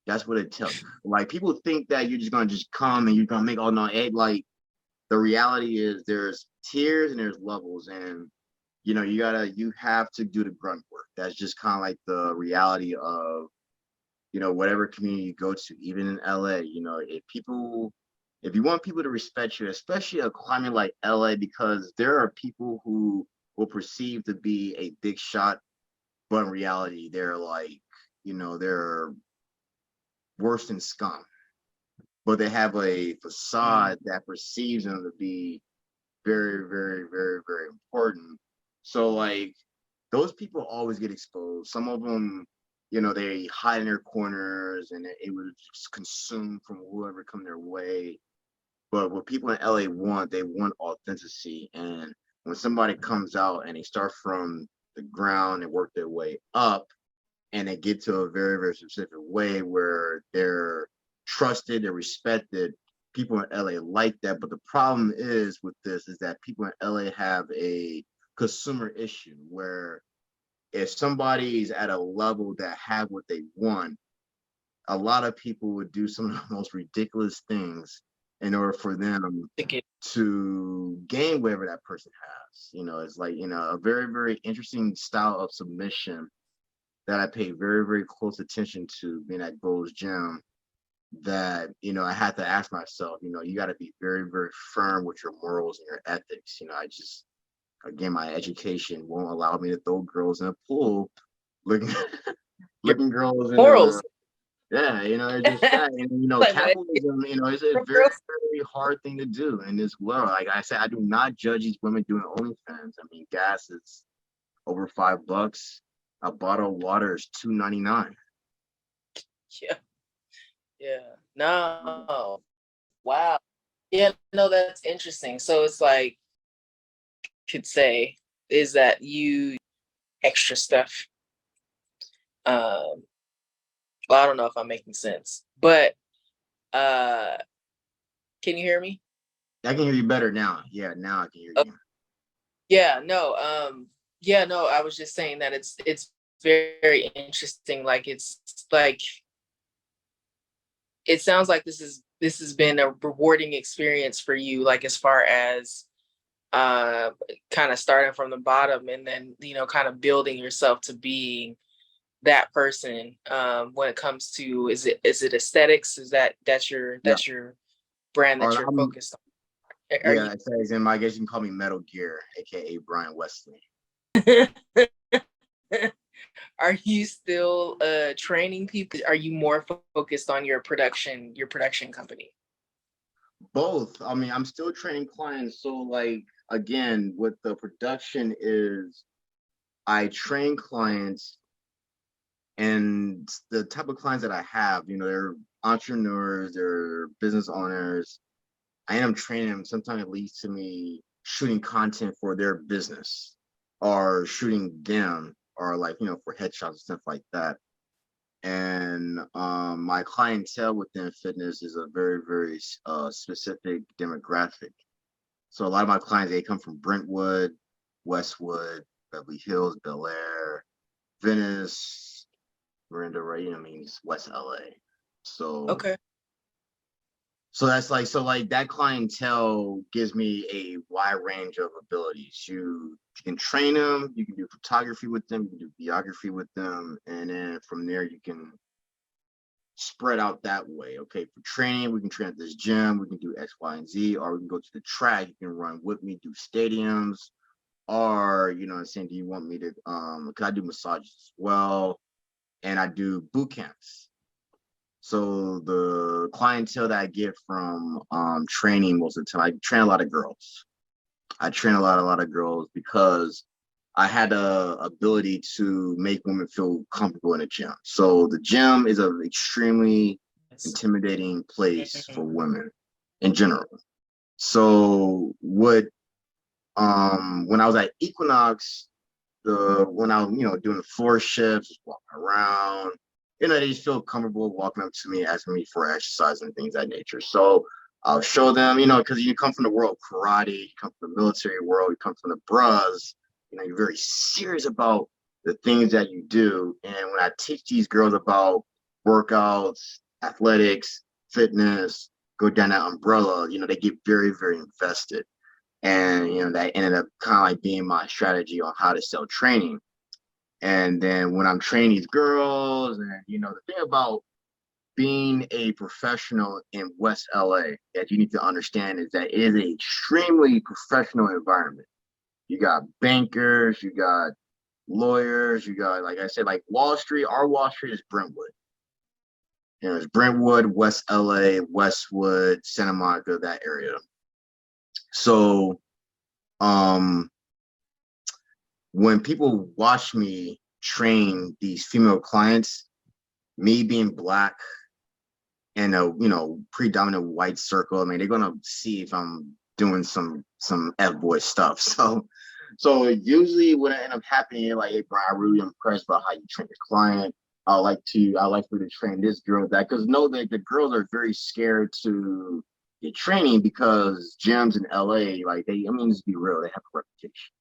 that's what it took." Like people think that you're just gonna just come and you're gonna make all no egg. Like the reality is there's tiers and there's levels, and you have to do the grunt work. That's just kind of like the reality of whatever community you go to, even in LA. If you want people to respect you, especially a climate like LA, because there are people who will perceive to be a big shot, but in reality they're like, they're worse than scum, but they have a Mm, facade that perceives them to be very, very, very, very important. So like those people always get exposed. Some of them, they hide in their corners and it was just consumed from whoever come their way. But what people in LA want, they want authenticity. And when somebody comes out and they start from the ground and work their way up and they get to a very, very specific way where they're trusted, they're respected, people in LA like that. But the problem is with this is that people in LA have a consumer issue where if somebody's at a level that have what they want, a lot of people would do some of the most ridiculous things in order for them to to gain whatever that person has. It's like, a very, very interesting style of submission that I pay very, very close attention to being at Gold's Gym that, I had to ask myself, you got to be very, very firm with your morals and your ethics. Again, my education won't allow me to throw girls in a pool looking your looking girls in a morals. yeah, it's just that. And Like my capitalism, it's a very, girls. very hard thing to do in this world. Like I said, I do not judge these women doing OnlyFans. I mean, gas is over $5. A bottle of water is $2.99. Yeah, yeah. No. Wow. Yeah, no, that's interesting. So it's like could say is that you extra stuff. Um, well, I don't know if I'm making sense, but uh, can you hear me? I can hear you better now. Yeah, now I can hear Oh, you. yeah, no, yeah, no. I was just saying that it's very interesting. Like it's like it sounds like this has been a rewarding experience for you. Like as far as kind of starting from the bottom and then kind of building yourself to being that person when it comes to is it aesthetics is Yeah. that's your brand that Or you're focused on are you yeah, it says in I guess you can call me Metal Gear, aka Bryan Wesley. are you still training people are you more focused on your production company Both. I mean, I'm still training clients. So like again, what the production is, I train clients And the type of clients that I have, they're entrepreneurs, they're business owners. I am training them. Sometimes it leads to me shooting content for their business or shooting them or like, for headshots and stuff like that. And my clientele within fitness is a very, very specific demographic. So a lot of my clients, they come from Brentwood, Westwood, Beverly Hills, Bel Air, Venice, Miranda, right? It's West LA. So Okay. So that's like that clientele gives me a wide range of abilities. You can train them, you can do photography with them, you can do videography with them, and then from there you can spread out that way. Okay, for training, we can train at this gym, we can do X, Y, and Z, or we can go to the track, you can run with me, do stadiums, or saying, do you want me to because I do massages as well, and I do boot camps. So the clientele that I get from training most of the time, I train a lot of girls. I train a lot of girls because I had the ability to make women feel comfortable in the gym. So the gym is an extremely intimidating place for women in general. So when I was at Equinox, when I was doing the floor shifts, walking around, they just feel comfortable walking up to me, asking me for exercise and things of that nature. So I'll show them, because you come from the world of karate, you come from the military world, you come from the bras, you're very serious about the things that you do. And when I teach these girls about workouts, athletics, fitness, go down that umbrella, they get very, very invested. And, that ended up kind of like being my strategy on how to sell training. And then when I'm training these girls, and the thing about being a professional in West LA that you need to understand is that it is an extremely professional environment. You got bankers, you got lawyers, you got, like I said, like Wall Street. Our Wall Street is Brentwood. It's Brentwood, West LA, Westwood, Santa Monica, that area. So when people watch me train these female clients, me being Black in a predominant white circle, they're gonna see if I'm doing some F-boy stuff. So usually what end up happening, like, hey, Bryan, I'm really impressed by how you train your client. I like for you to train this girl, that, because that the girls are very scared to get training because gyms in LA, like, let's be real, they have a reputation.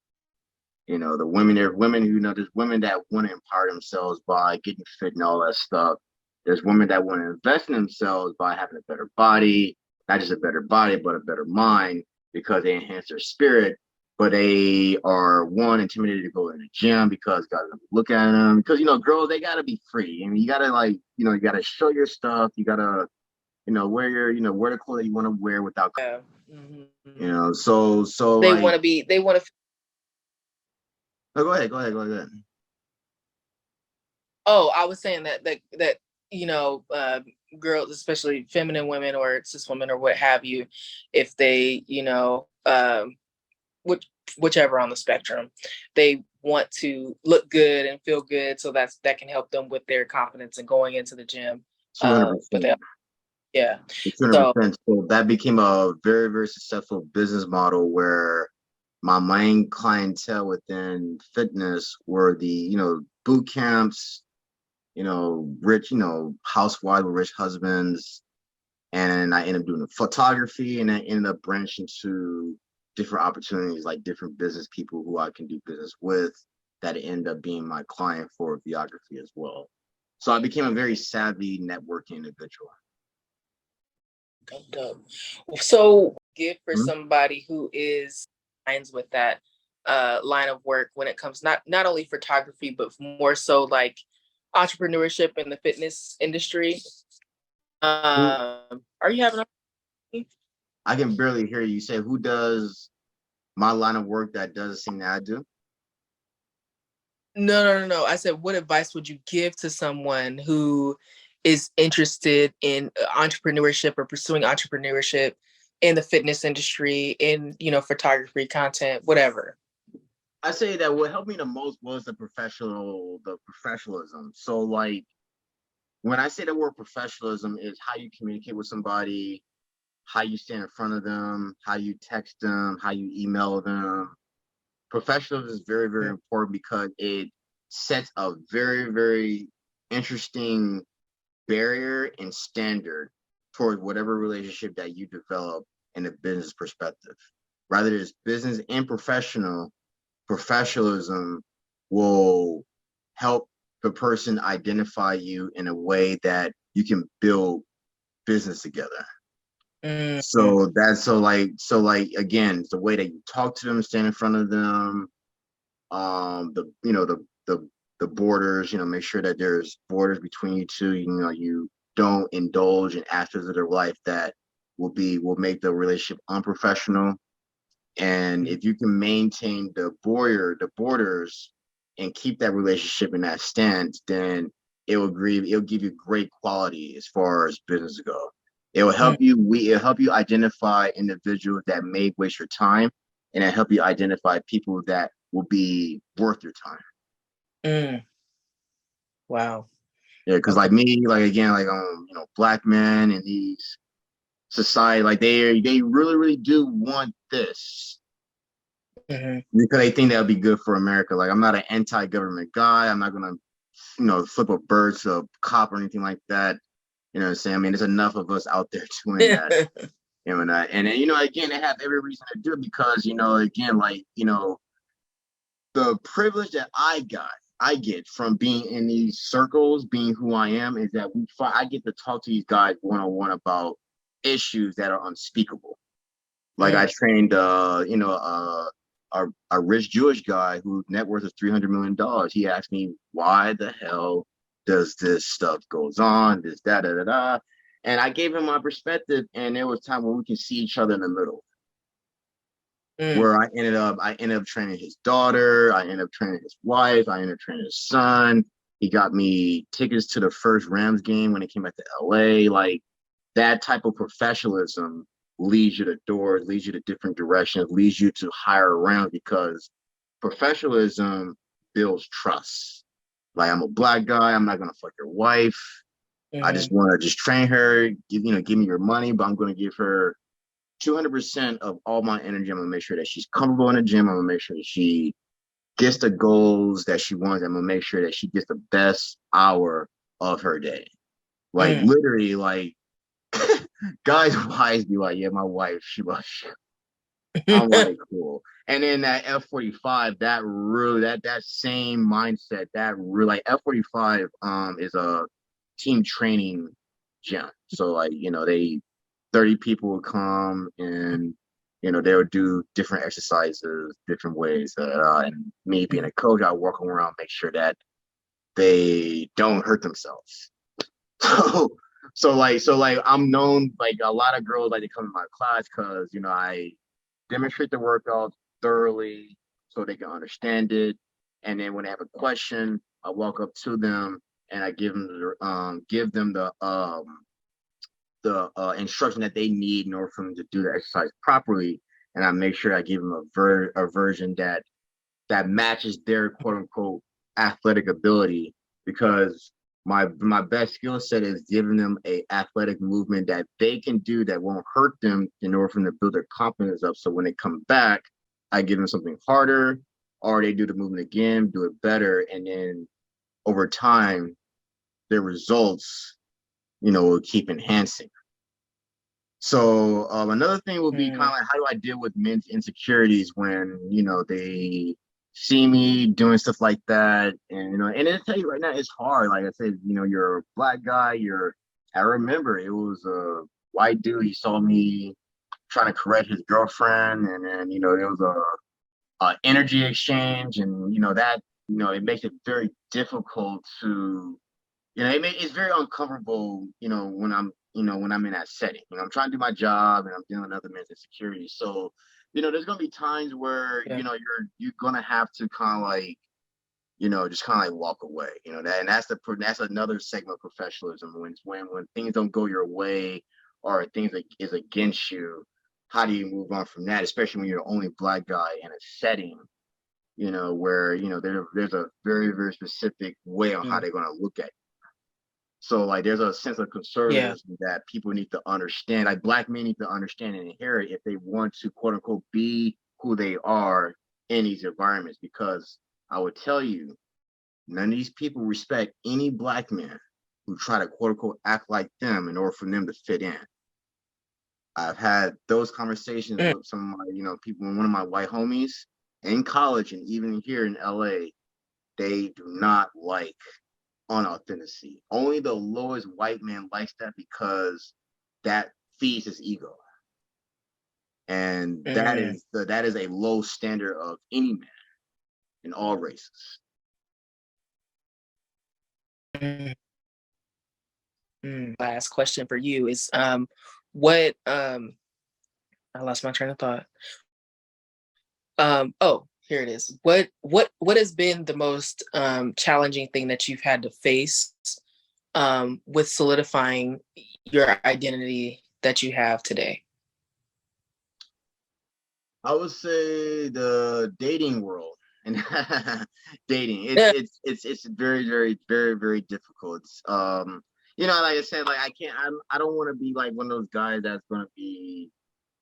The women, there's women that want to empower themselves by getting fit and all that stuff. There's women that want to invest in themselves by having a better body, not just a better body, but a better mind, because they enhance their spirit. But they are, one, intimidated to go in the gym because guys look at them. Because, girls, they got to be free. You got to, you got to show your stuff. You got to, wear the clothes that you want to wear without, yeah. Mm-hmm. So they like, want to. Oh, go ahead. Oh, I was saying that girls, especially feminine women or cis women or what have you, if they, whichever on the spectrum, they want to look good and feel good, so that can help them with their confidence and going into the gym. 200%. But yeah, 200%. So that became a very, very successful business model where my main clientele within fitness were the, boot camps, rich, housewives with rich husbands. And I ended up doing the photography, and I ended up branching to different opportunities, like different business people who I can do business with that end up being my client for videography as well. So I became a very savvy networking individual. Dope. So give for somebody who is lines with that line of work when it comes not only photography, but more so like entrepreneurship in the fitness industry. Are you having I can barely hear you. Say, who does my line of work that does the thing that I do? No. I said, what advice would you give to someone who is interested in entrepreneurship or pursuing entrepreneurship in the fitness industry, in, photography, content, whatever? I say that what helped me the most was the professionalism. So like when I say the word professionalism is how you communicate with somebody, how you stand in front of them, how you text them, how you email them. Professionalism is very, very important because it sets a very, very interesting barrier and standard toward whatever relationship that you develop in a business perspective. Rather it's business and professionalism will help the person identify you in a way that you can build business together. Mm-hmm. So that's so like again, it's the way that you talk to them, stand in front of them, the the borders, make sure that there's borders between you two. You don't indulge in aspects of their life that will make the relationship unprofessional. And if you can maintain the borders and keep that relationship in that stance, then it'll give you great quality as far as business go. It'll help you identify individuals that may waste your time, and it'll help you identify people that will be worth your time. Mm. Wow. Yeah, because Okay. like me, like again, like black men in these society, like they really, really do want this Mm-hmm. because they think that would be good for America. Like I'm not an anti-government guy. I'm not gonna, flip a bird to a cop or anything like that. You know what I'm saying? I mean, there's enough of us out there doing that. And again, they have every reason to do it because, again, like, the privilege that I get from being in these circles, being who I am, is that I get to talk to these guys one on one about issues that are unspeakable. Like I Mm. trained, a rich Jewish guy whose net worth is $300 million. He asked me, why the hell does this stuff goes on? This da da da da. And I gave him my perspective, and there was time when we can see each other in the middle. Mm. Where I ended up training his daughter, I ended up training his wife, I ended up training his son. He got me tickets to the first Rams game when it came back to LA. Like that type of professionalism leads you to doors, leads you to different directions, leads you to higher rounds because professionalism builds trust. Like I'm a black guy, I'm not gonna fuck your wife. I Mm-hmm. just want to just train her, give me your money, but I'm gonna give her 200% of all my energy. I'm gonna make sure that she's comfortable in the gym. I'm gonna make sure that she gets the goals that she wants. I'm gonna make sure that she gets the best hour of her day. Like Mm. literally, like guys' wives be like, "Yeah, my wife, she loves you." I'm like, cool. And then that F45, that really that same mindset, that really like F45 is a team training gym. So like, they 30 people will come and they'll do different exercises, different ways. And me being a coach, I walk around, make sure that they don't hurt themselves. So so like I'm known, like a lot of girls like to come to my class because I demonstrate the workout thoroughly so they can understand it. And then when they have a question, I walk up to them and I give them the instruction that they need in order for them to do the exercise properly. And I make sure I give them a version that matches their quote unquote athletic ability because my best skill set is giving them a athletic movement that they can do that won't hurt them in order for them to build their confidence up. So when they come back, I give them something harder, or they do the movement again, do it better, and then over time, their results, will keep enhancing. So another thing will be kind Mm. of like how do I deal with men's insecurities when they see me doing stuff like that, and and I tell you right now it's hard. Like I said, you're a black guy. I remember it was a white dude. He saw me trying to correct his girlfriend, and then it was a energy exchange, and that it makes it very difficult to it's very uncomfortable, when I'm in that setting. I'm trying to do my job and I'm dealing with other men's insecurities. So, there's gonna be times where, Yeah. you're gonna have to kind of like, just kind of like walk away. And that's another segment of professionalism when things don't go your way or things is against you. How do you move on from that, especially when you're the only black guy in a setting you know, where, you know, there's a very, very specific way on how they're going to look at it. So like there's a sense of conservatism that people need to understand, like Black men need to understand and inherit if they want to quote unquote be who they are in these environments. Because I would tell you, none of these people respect any Black men who try to quote unquote act like them in order for them to fit in. I've had those conversations with some of my, you know, people, one of my white homies in college and even here in LA. They do not like unauthenticity. Only the lowest white man likes that because that feeds his ego. And that is a low standard of any man in all races. Last question for you is what I lost my train of thought. Oh, here it is. What has been the most challenging thing that you've had to face with solidifying your identity that you have today? I would say the dating world and dating. It's very, very, very, very difficult. You know, like I said, like I don't want to be like one of those guys that's gonna be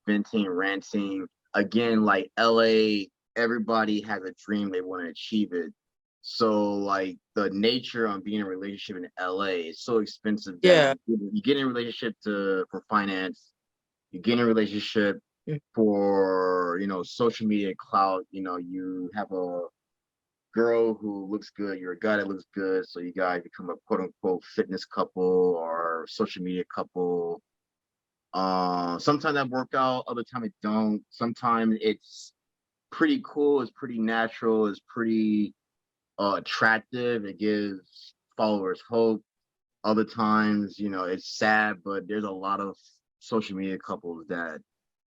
venting, ranting. Again, like LA, everybody has a dream, they want to achieve it. So like the nature on being in a relationship in LA is so expensive that you get in a relationship for finance, you get in a relationship for, you know, social media clout. You know, you have a girl who looks good, you're a guy that looks good, so you guys become a quote unquote fitness couple or social media couple. Sometimes that work out, other times it don't. Sometimes it's pretty cool, it's pretty natural, it's pretty attractive, it gives followers hope. Other times, you know, it's sad, but there's a lot of social media couples that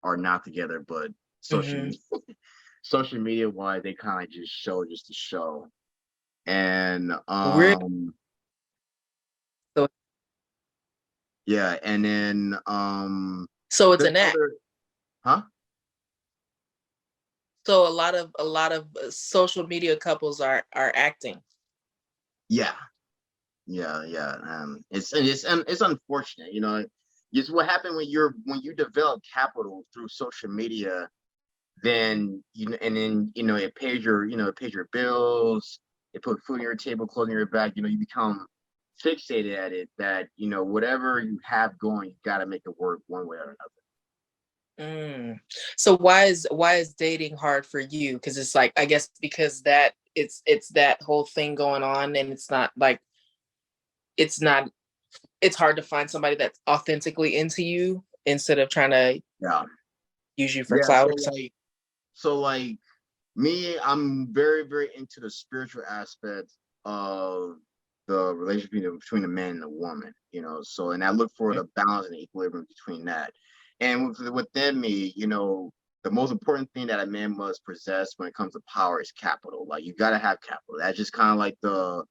are not together, but social media wise, they kind of just show just to show. And so yeah, and then so it's an act. Huh? So a lot of social media couples are acting. Yeah. It's unfortunate, you know. It's what happened when you develop capital through social media, then you know, and then you know it pays your bills, it put food on your table, clothes on your back. You know, you become fixated at it that you know whatever you have going, you got to make it work one way or another. So why is dating hard for you? Because it's like, I guess because that it's that whole thing going on, and it's hard to find somebody that's authentically into you instead of trying to use you for clout. So like me, I'm very, very into the spiritual aspect of the relationship between a man and a woman, you know. So, and I look for the balance and equilibrium between that. And within me, you know, the most important thing that a man must possess when it comes to power is capital. Like you got to have capital. That's just kind of like the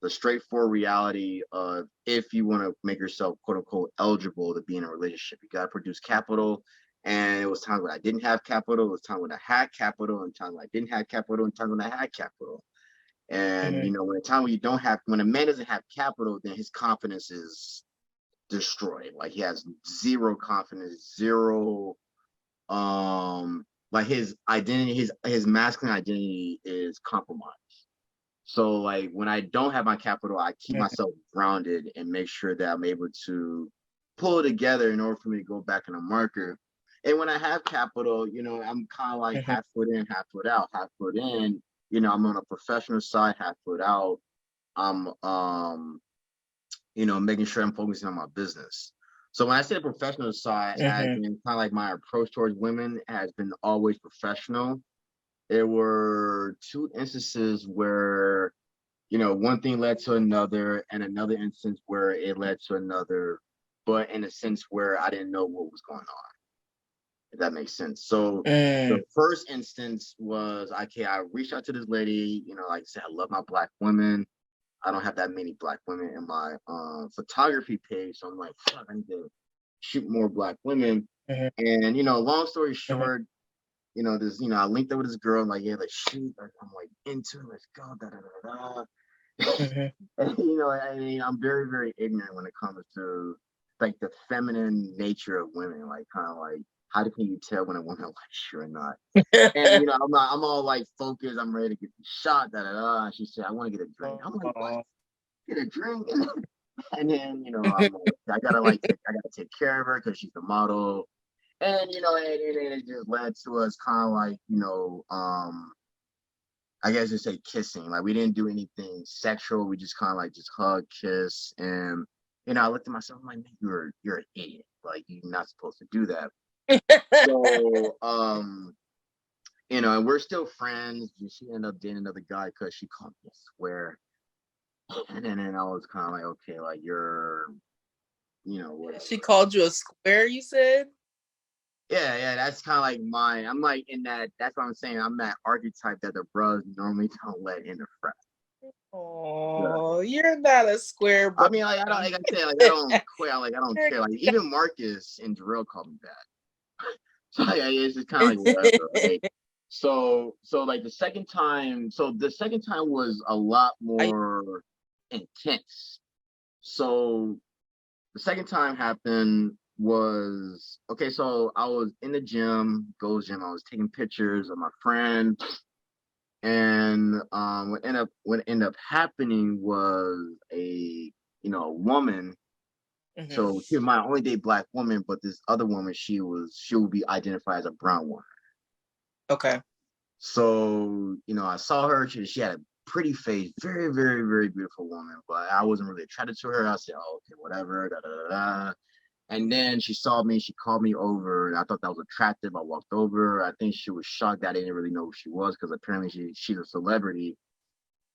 straightforward reality of if you want to make yourself quote unquote eligible to be in a relationship, you got to produce capital. And it was times when I didn't have capital, it was time when I had capital, and time when I didn't have capital, and time when I had capital. And you know, when a man doesn't have capital, then his confidence is destroyed. Like he has zero confidence, zero like his identity, his masculine identity is compromised. So like when I don't have my capital, I keep myself grounded and make sure that I'm able to pull it together in order for me to go back in the market. And when I have capital, you know, I'm kind of like half foot in, half foot out. Half foot in, you know, I'm on a professional side. Half foot out, I'm you know, making sure I'm focusing on my business. So when I say the professional side, has been kind of like my approach towards women has been always professional. There were two instances where, you know, one thing led to another, and another instance where it led to another, but in a sense where I didn't know what was going on, if that makes sense. So the first instance was, okay, I reached out to this lady, you know, like I said, I love my Black women. I don't have that many Black women in my photography page. So I'm like, fuck, I need to shoot more Black women. And, you know, long story short, I linked up with this girl. I'm like, yeah, let's shoot. I'm like into it. Let's go. Da da da da. And, I'm very, very ignorant when it comes to like the feminine nature of women. Like, kind of like, how can you tell when a woman likes you or not? And I'm all like focused. I'm ready to get the shot. Da da da. And she said, I want to get a drink. I'm like, what? Get a drink? And then I'm like, I gotta take care of her because she's the model. And it just led to us kind of like I guess just say kissing. Like we didn't do anything sexual. We just kind of like just hug, kiss, and I looked at myself. I'm like, man, you're an idiot. Like you're not supposed to do that. So and we're still friends. She ended up dating another guy because she called me a square. And then I was kind of like, okay, like you're, whatever. She called you a square, you said? Yeah, that's kind of like mine. I'm like in that. That's what I'm saying. I'm that archetype that the bros normally don't let in the frat. Oh, you're not a square. I mean, like I don't, like I said, like I don't quit. Like I don't care. Like even Marcus and Jarrell called me that. So yeah, it's just kind of like whatever, right? So like the second time was a lot more intense. So the second time happened was okay. So I was in the gym, Gold's Gym. I was taking pictures of my friend, and what ended up happening was a woman. Mm-hmm. So she was my only date black woman, but this other woman, she would be identified as a brown woman. Okay. So I saw her. She had a pretty face, very, very, very beautiful woman, but I wasn't really attracted to her. I said, oh, okay, whatever. Da, da, da, da. And then she saw me, she called me over, and I thought that was attractive. I walked over. I think she was shocked that I didn't really know who she was because apparently she's a celebrity.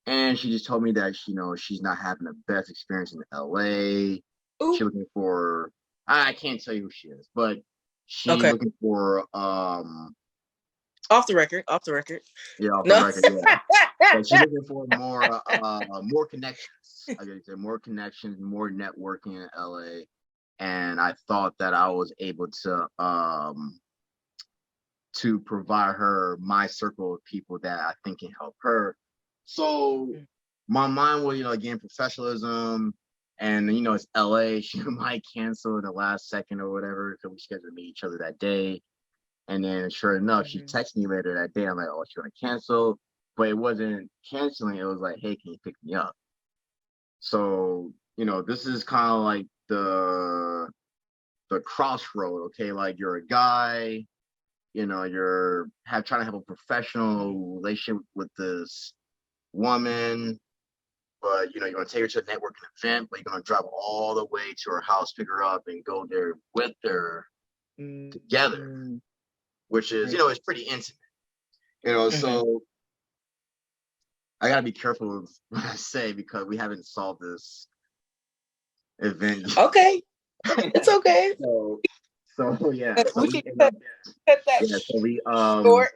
And she just told me that she's not having the best experience in LA. Ooh. She's looking for I can't tell you who she is, but she's looking for off the record. Yeah, off the record, yeah. But she's looking for more connections. I guess more connections, more networking in LA. And I thought that I was able to provide her my circle of people that I think can help her. So my mind was, again, professionalism, and it's LA. She might cancel in the last second or whatever because we scheduled to meet each other that day. And then sure enough, she texted me later that day. I'm like, oh, she's gonna cancel. But it wasn't canceling, it was like, hey, can you pick me up? So, this is kind of like the crossroad, okay? Like you're a guy, you're trying to have a professional relationship with this woman, but you're gonna take her to a networking event, but you're gonna drive all the way to her house, pick her up, and go there with her together, which is it's pretty intimate, so I gotta be careful with what I say because we haven't solved this event yet. Okay, it's okay. So yeah, so we can cut that short.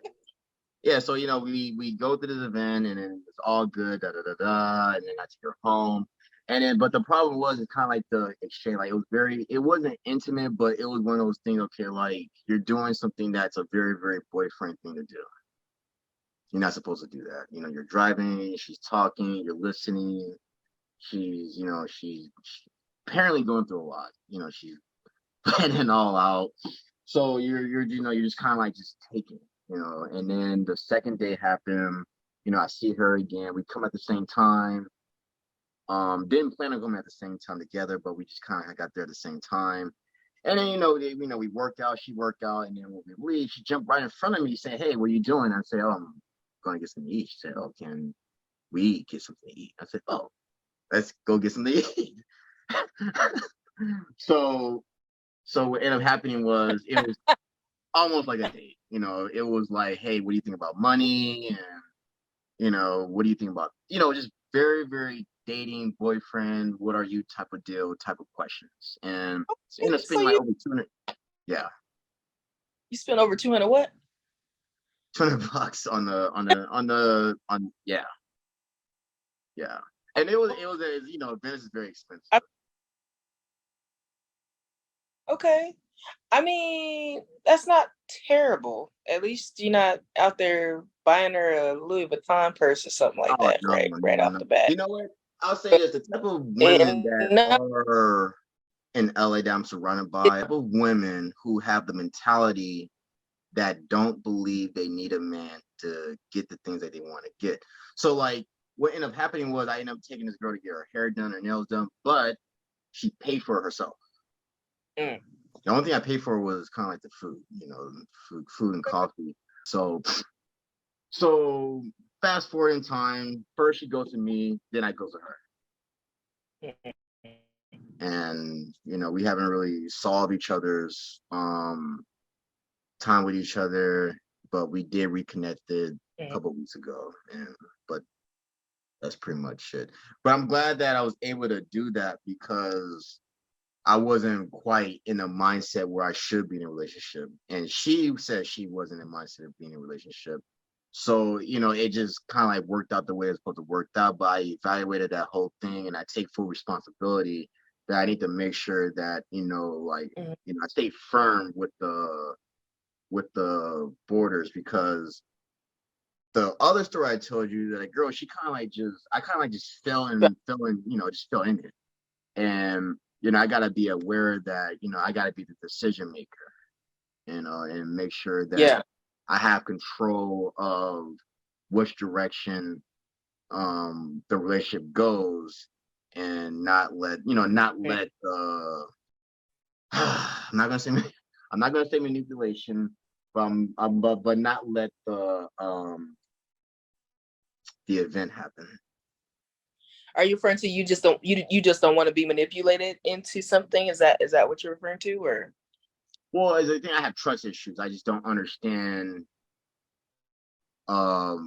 Yeah, so we go to this event and then it's all good, da da da da, and then I take her home, and then but the problem was it's kind of like the exchange, like it wasn't intimate, but it was one of those things. Okay, like you're doing something that's a very, very boyfriend thing to do. You're not supposed to do that. You're driving, she's talking, you're listening. She's apparently going through a lot. She's planning all out. So you're just kind of like just taking, and then the second day happened, I see her again. We come at the same time. Didn't plan on coming at the same time together, but we just kind of got there at the same time. And then, we worked out, she worked out, and then when we leave, she jumped right in front of me, saying, hey, what are you doing? I said, oh, I'm going to get something to eat. She said, oh, can we get something to eat? I said, oh, let's go get something to eat. So what ended up happening was it was almost like a date. It was like, hey, what do you think about money? And, what do you think about, just very, very dating, boyfriend, what are you type of deal, type of questions. And spending like over 200. Yeah. You spent over 200 what? $200 on yeah. Yeah. And it was Venice is very expensive. Okay. I mean, that's not terrible. At least you're not out there buying her a Louis Vuitton purse or something like Oh that, no, right no, off no. the bat. You know what? I'll say this: the type of women And that no, are in LA that I'm surrounded by, the type of women who have the mentality that don't believe they need a man to get the things that they want to get. So like what ended up happening was I ended up taking this girl to get her hair done, her nails done, but she paid for it herself. mm, The only thing I paid for was kind of like the food, food and coffee. So fast forward in time, first she goes to me, then I go to her. mm, And we haven't really solved each other's time with each other, but we did reconnected a mm. couple of weeks ago, but that's pretty much it. But I'm glad that I was able to do that because I wasn't quite in a mindset where I should be in a relationship, and she said she wasn't in a mindset of being in a relationship. So it just kind of like worked out the way it's supposed to work out. But I evaluated that whole thing, and I take full responsibility that I need to make sure that I stay firm with the borders, because the other story I told you, that a girl, she kind of like just fell in, just fell in it. And I gotta be aware that I gotta be the decision maker, and make sure Yeah. that I have control of which direction the relationship goes, and not let the I'm not gonna say manipulation, but not let the event happen. Are you referring to you just don't want to be manipulated into something? Is that what you're referring to, or? Well, as I think I have trust issues. I just don't understand. I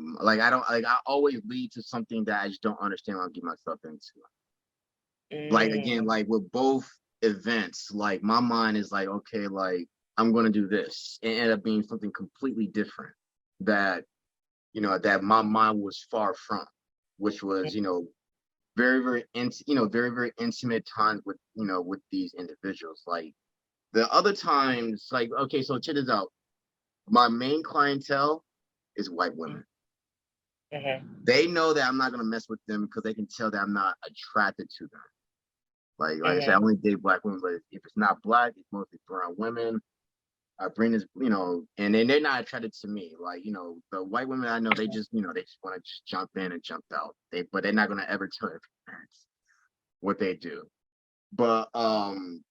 always lead to something that I just don't understand what I'm getting myself into. Like again, Mm, like with both events, like my mind is like, okay, like I'm gonna do this, and end up being something completely different that that my mind was far from, which was very very very very intimate times with these individuals. Like the other times, like, okay, so check this out. My main clientele is white women. mm-hmm, They know that I'm not gonna mess with them because they can tell that I'm not attracted to them. Like I said, I mm-hmm, only date black women, but if it's not black, it's mostly brown women. I bring this, and then they're not attracted to me. Like, the white women I know, they just, they just want to just jump in and jump out. But they're not gonna ever tell their parents what they do. But when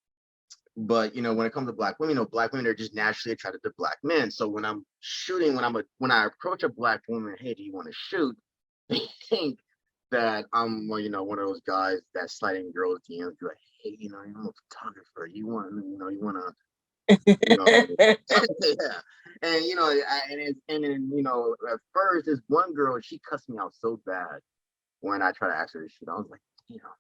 it comes to black women, black women are just naturally attracted to black men. So when I'm shooting, when I approach a black woman, hey, do you want to shoot? They think that I'm, one of those guys that's sliding girls DMs, like, hey, I'm a photographer. Yeah. And then at first, this one girl, she cussed me out so bad when I try to ask her to shoot. I was like,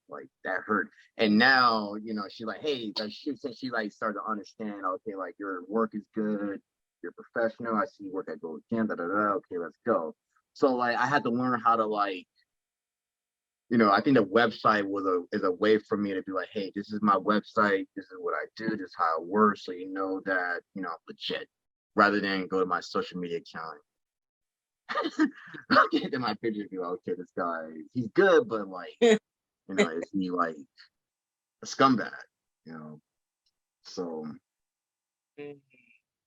like that hurt. And now, she's like, hey, like she like started to understand, okay, like your work is good, you're professional. I see you work at Gold Gym, da da da. Okay, let's go. So like I had to learn how to like, I think the website is a way for me to be like, hey, this is my website, this is what I do, this is how it works, so you know that I'm legit, rather than go to my social media account. Get in my picture and be like, okay, this guy, he's good, but like, is he like a scumbag? You know, so mm.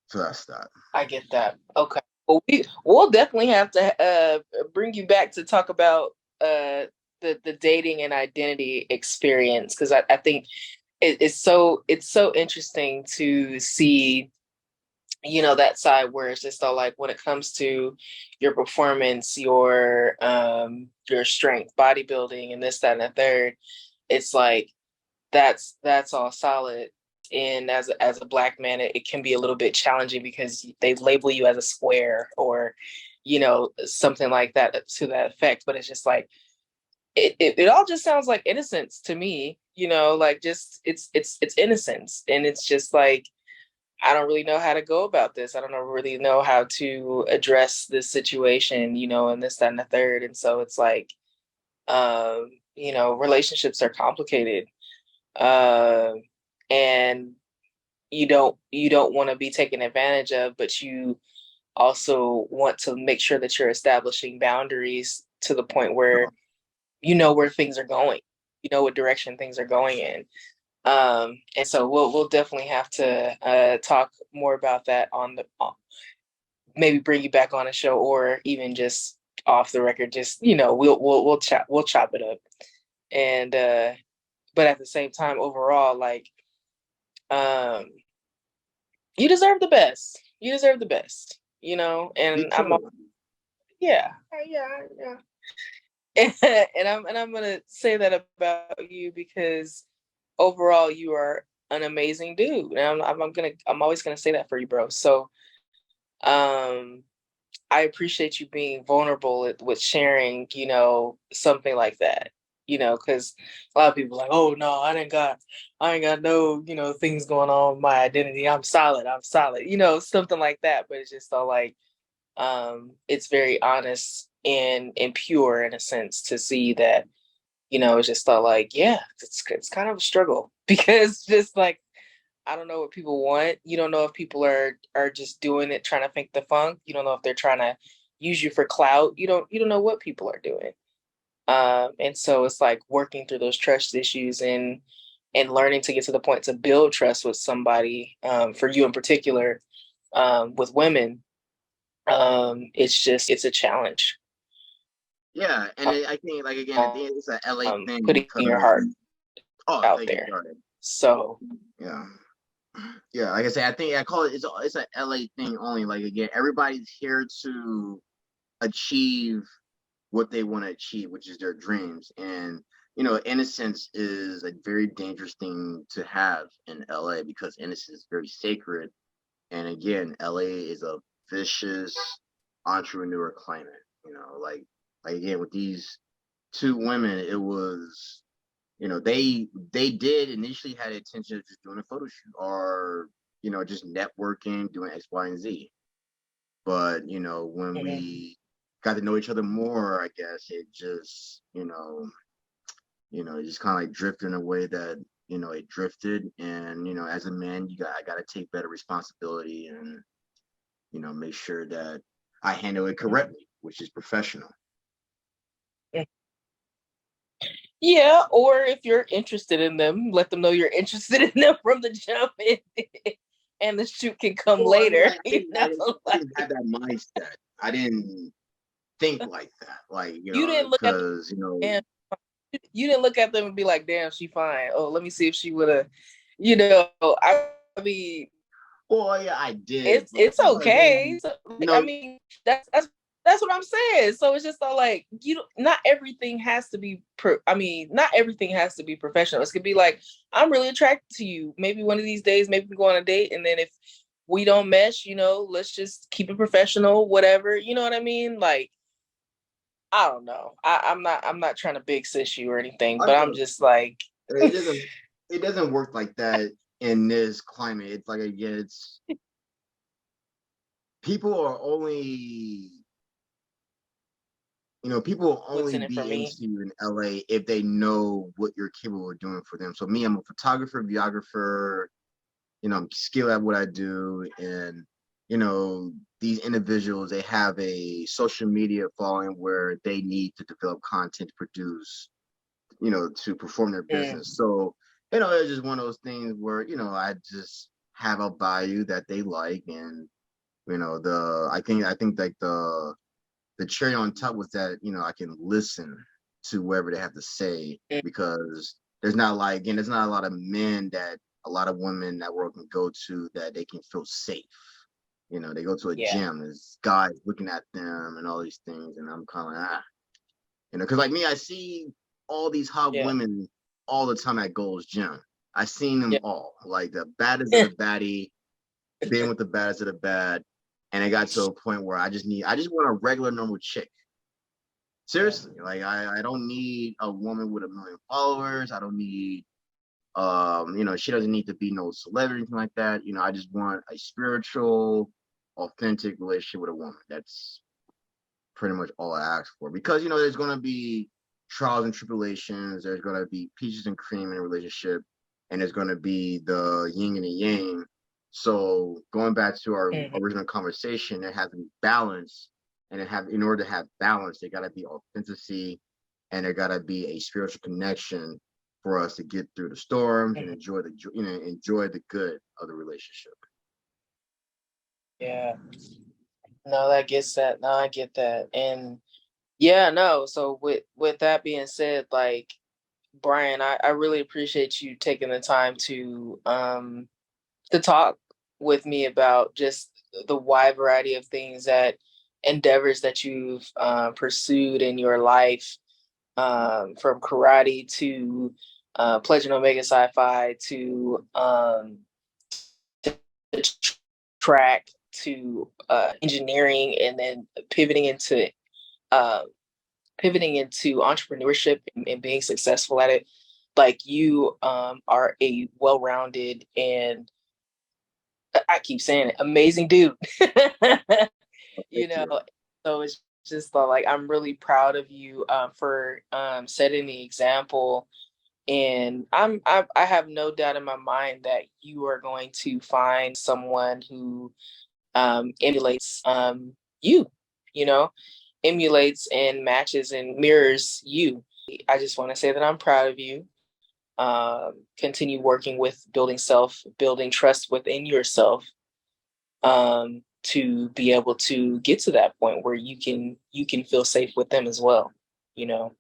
so that's that. I get that. Okay. Well, we'll definitely have to bring you back to talk about the dating and identity experience, because I think it's so interesting to see that side where it's just all like when it comes to your performance, your strength, bodybuilding, and this, that, and the third. It's like that's all solid. And as a black man, it can be a little bit challenging because they label you as a square, or something like that, to that effect. But it's just like it all just sounds like innocence to me, like just it's innocence. And it's just like, I don't really know how to go about this. I don't really know how to address this situation, and this, that, and the third. And so it's like, relationships are complicated. Uh, and you don't want to be taken advantage of, but you also want to make sure that you're establishing boundaries to the point where you know where things are going, you know what direction things are going in. And so we'll definitely have to talk more about that on the maybe bring you back on a show, or even just off the record. Just we'll chop it up. And but at the same time, overall, like um, you deserve the best. You deserve the best. Me And too. yeah, yeah. And I'm gonna say that about you because overall you are an amazing dude, and I'm always gonna say that for you, bro. So um I appreciate you being vulnerable with sharing, something like that, because a lot of people are like, oh no, I ain't got no, things going on with my identity. I'm solid, something like that. But it's just all like, it's very honest and pure in a sense to see that, it's just all like, yeah, it's kind of a struggle because just like, I don't know what people want. You don't know if people are just doing it trying to fake the funk. You don't know if they're trying to use you for clout. You don't know what people are doing. And so it's like working through those trust issues and learning to get to the point to build trust with somebody. For you in particular, with women, it's a challenge. Yeah, and I think, like, again, at the end, it's an LA thing Putting your because heart out thank you, there. Jordan. So Yeah, yeah. Like I say, I think I call it it's an LA thing only. Like, again, everybody's here to achieve what they want to achieve, which is their dreams. And innocence is a very dangerous thing to have in LA because innocence is very sacred. And again, LA is a vicious entrepreneur climate. Like again, with these two women, it was, they did initially had the intention of just doing a photo shoot or, just networking, doing X, Y, and Z. But, when we got to know each other more, I guess it just, it just kind of like drifted in a way that, it drifted. And, as a man, I got to take better responsibility and, make sure that I handle it correctly, which is professional. yeah, or if you're interested in them, let them know you're interested in them from the jump, and the shoot can come Well, I mean, later. I didn't have that mindset. I didn't think like that. Like, You didn't look at because, them, you didn't look at them and be like, "Damn, she fine. Oh, let me see if she would have." I mean, well, yeah, I did. it's But, okay. again, So, like, I mean, that's what I'm saying. So it's just all like not everything has to be. Not everything has to be professional. It could be like, I'm really attracted to you. Maybe one of these days, maybe we go on a date, and then if we don't mesh, let's just keep it professional. Whatever, you know what I mean? Like, I don't know. I'm not trying to big sis you or anything, I but I'm know just like, it doesn't work like that in this climate. It's like, again, it's people are only people will what's only in it for be into me? you in LA if they know what you're capable of doing for them. So me, I'm a photographer, videographer, I'm skilled at what I do. And, these individuals, they have a social media following where they need to develop content to produce, to perform their business. So, it's just one of those things where, I just have a value that they like. And, I think like the cherry on top was that, I can listen to whatever they have to say because there's not a lot of men that a lot of women that work can go to that they can feel safe. They go to a Yeah, gym, there's guys looking at them and all these things, and I'm kind of like, because like me, I see all these hot yeah, women all the time at Gold's Gym. I seen them yeah. all, like the baddest of the baddie, being with the baddest of the bad, and it got to a point where I just want a regular normal chick. Seriously, like I don't need a woman with 1 million followers. I don't need she doesn't need to be no celebrity or anything like that. I just want a spiritual, authentic relationship with a woman. That's pretty much all I ask for. Because there's gonna be trials and tribulations, there's gonna be peaches and cream in a relationship, and there's gonna be the yin and the yang. So going back to our Mhm. original conversation, it has to be balance, and in order to have balance, there gotta be authenticity, and there gotta be a spiritual connection for us to get through the storms and Mhm. enjoy the good of the relationship. Yeah. No, that gets that. No, I get that. And yeah, no. So with that being said, like Bryan, I really appreciate you taking the time to talk with me about just the wide variety of things that endeavors that you've pursued in your life, from karate to pledging Omega Psi Phi to track to engineering, and then uh, pivoting into entrepreneurship and being successful at it. Like you are a well-rounded and, I keep saying it, amazing dude. You Thank know, you. so it's just like I'm really proud of you for setting the example, and I have no doubt in my mind that you are going to find someone who emulates you, you know, emulates and matches and mirrors you. I just want to say that I'm proud of you. Continue working with building trust within yourself, to be able to get to that point where you can feel safe with them as well, you know.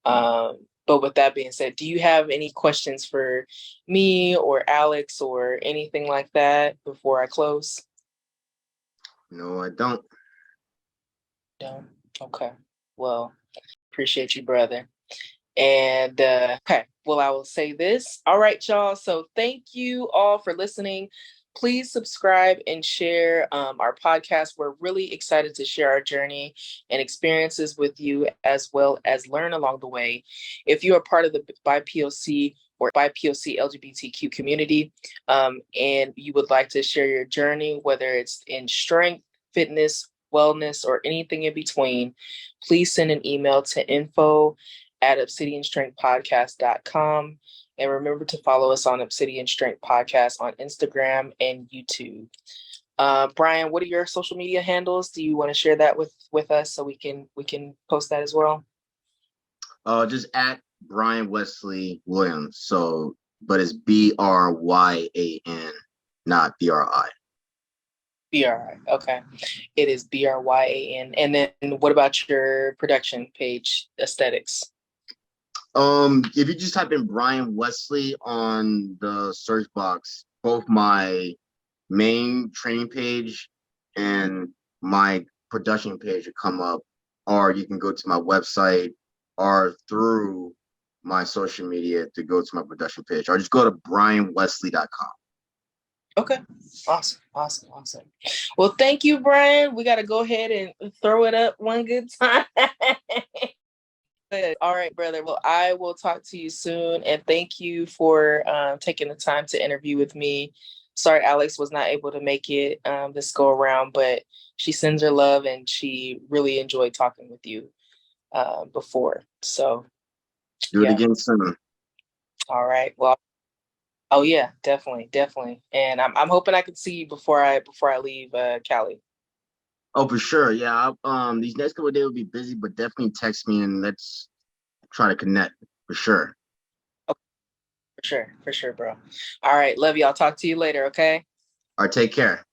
But with that being said, do you have any questions for me or Alex or anything like that before I close? No, I don't. No. Okay. Well, appreciate you, brother. And okay, well, I will say this. All right, y'all. So thank you all for listening. Please subscribe and share our podcast. We're really excited to share our journey and experiences with you, as well as learn along the way. If you are part of the BIPOC or BIPOC LGBTQ community, and you would like to share your journey, whether it's in strength, fitness, wellness, or anything in between, please send an email to info@obsidian obsidianstrengthpodcast.com. And remember to follow us on Obsidian Strength Podcast on Instagram and YouTube. Bryan, what are your social media handles? Do you want to share that with us so we can post that as well? Just at Bryan Wesley Williams. So, but it's Bryan, not BRI. BRI. Okay. It is BRYAN. And then what about your production page, aesthetics? If you just type in Bryan Wesley on the search box, both my main training page and my production page will come up, or you can go to my website or through my social media to go to my production page, or just go to bryanwesley.com. Okay. Awesome. Awesome. Awesome. Well, thank you, Bryan. We got to go ahead and throw it up one good time. Good. All right, brother. Well, I will talk to you soon. And thank you for taking the time to interview with me. Sorry, Alex was not able to make it this go around, but she sends her love and she really enjoyed talking with you before. So, Do it yeah. again soon. All right. Well, oh yeah, definitely, definitely. And I'm hoping I can see you before I leave Cali. Oh, for sure. Yeah. These next couple of days will be busy, but definitely text me and let's try to connect for sure. Okay, for sure, bro. All right, love you. I'll talk to you later. Okay. All right, take care.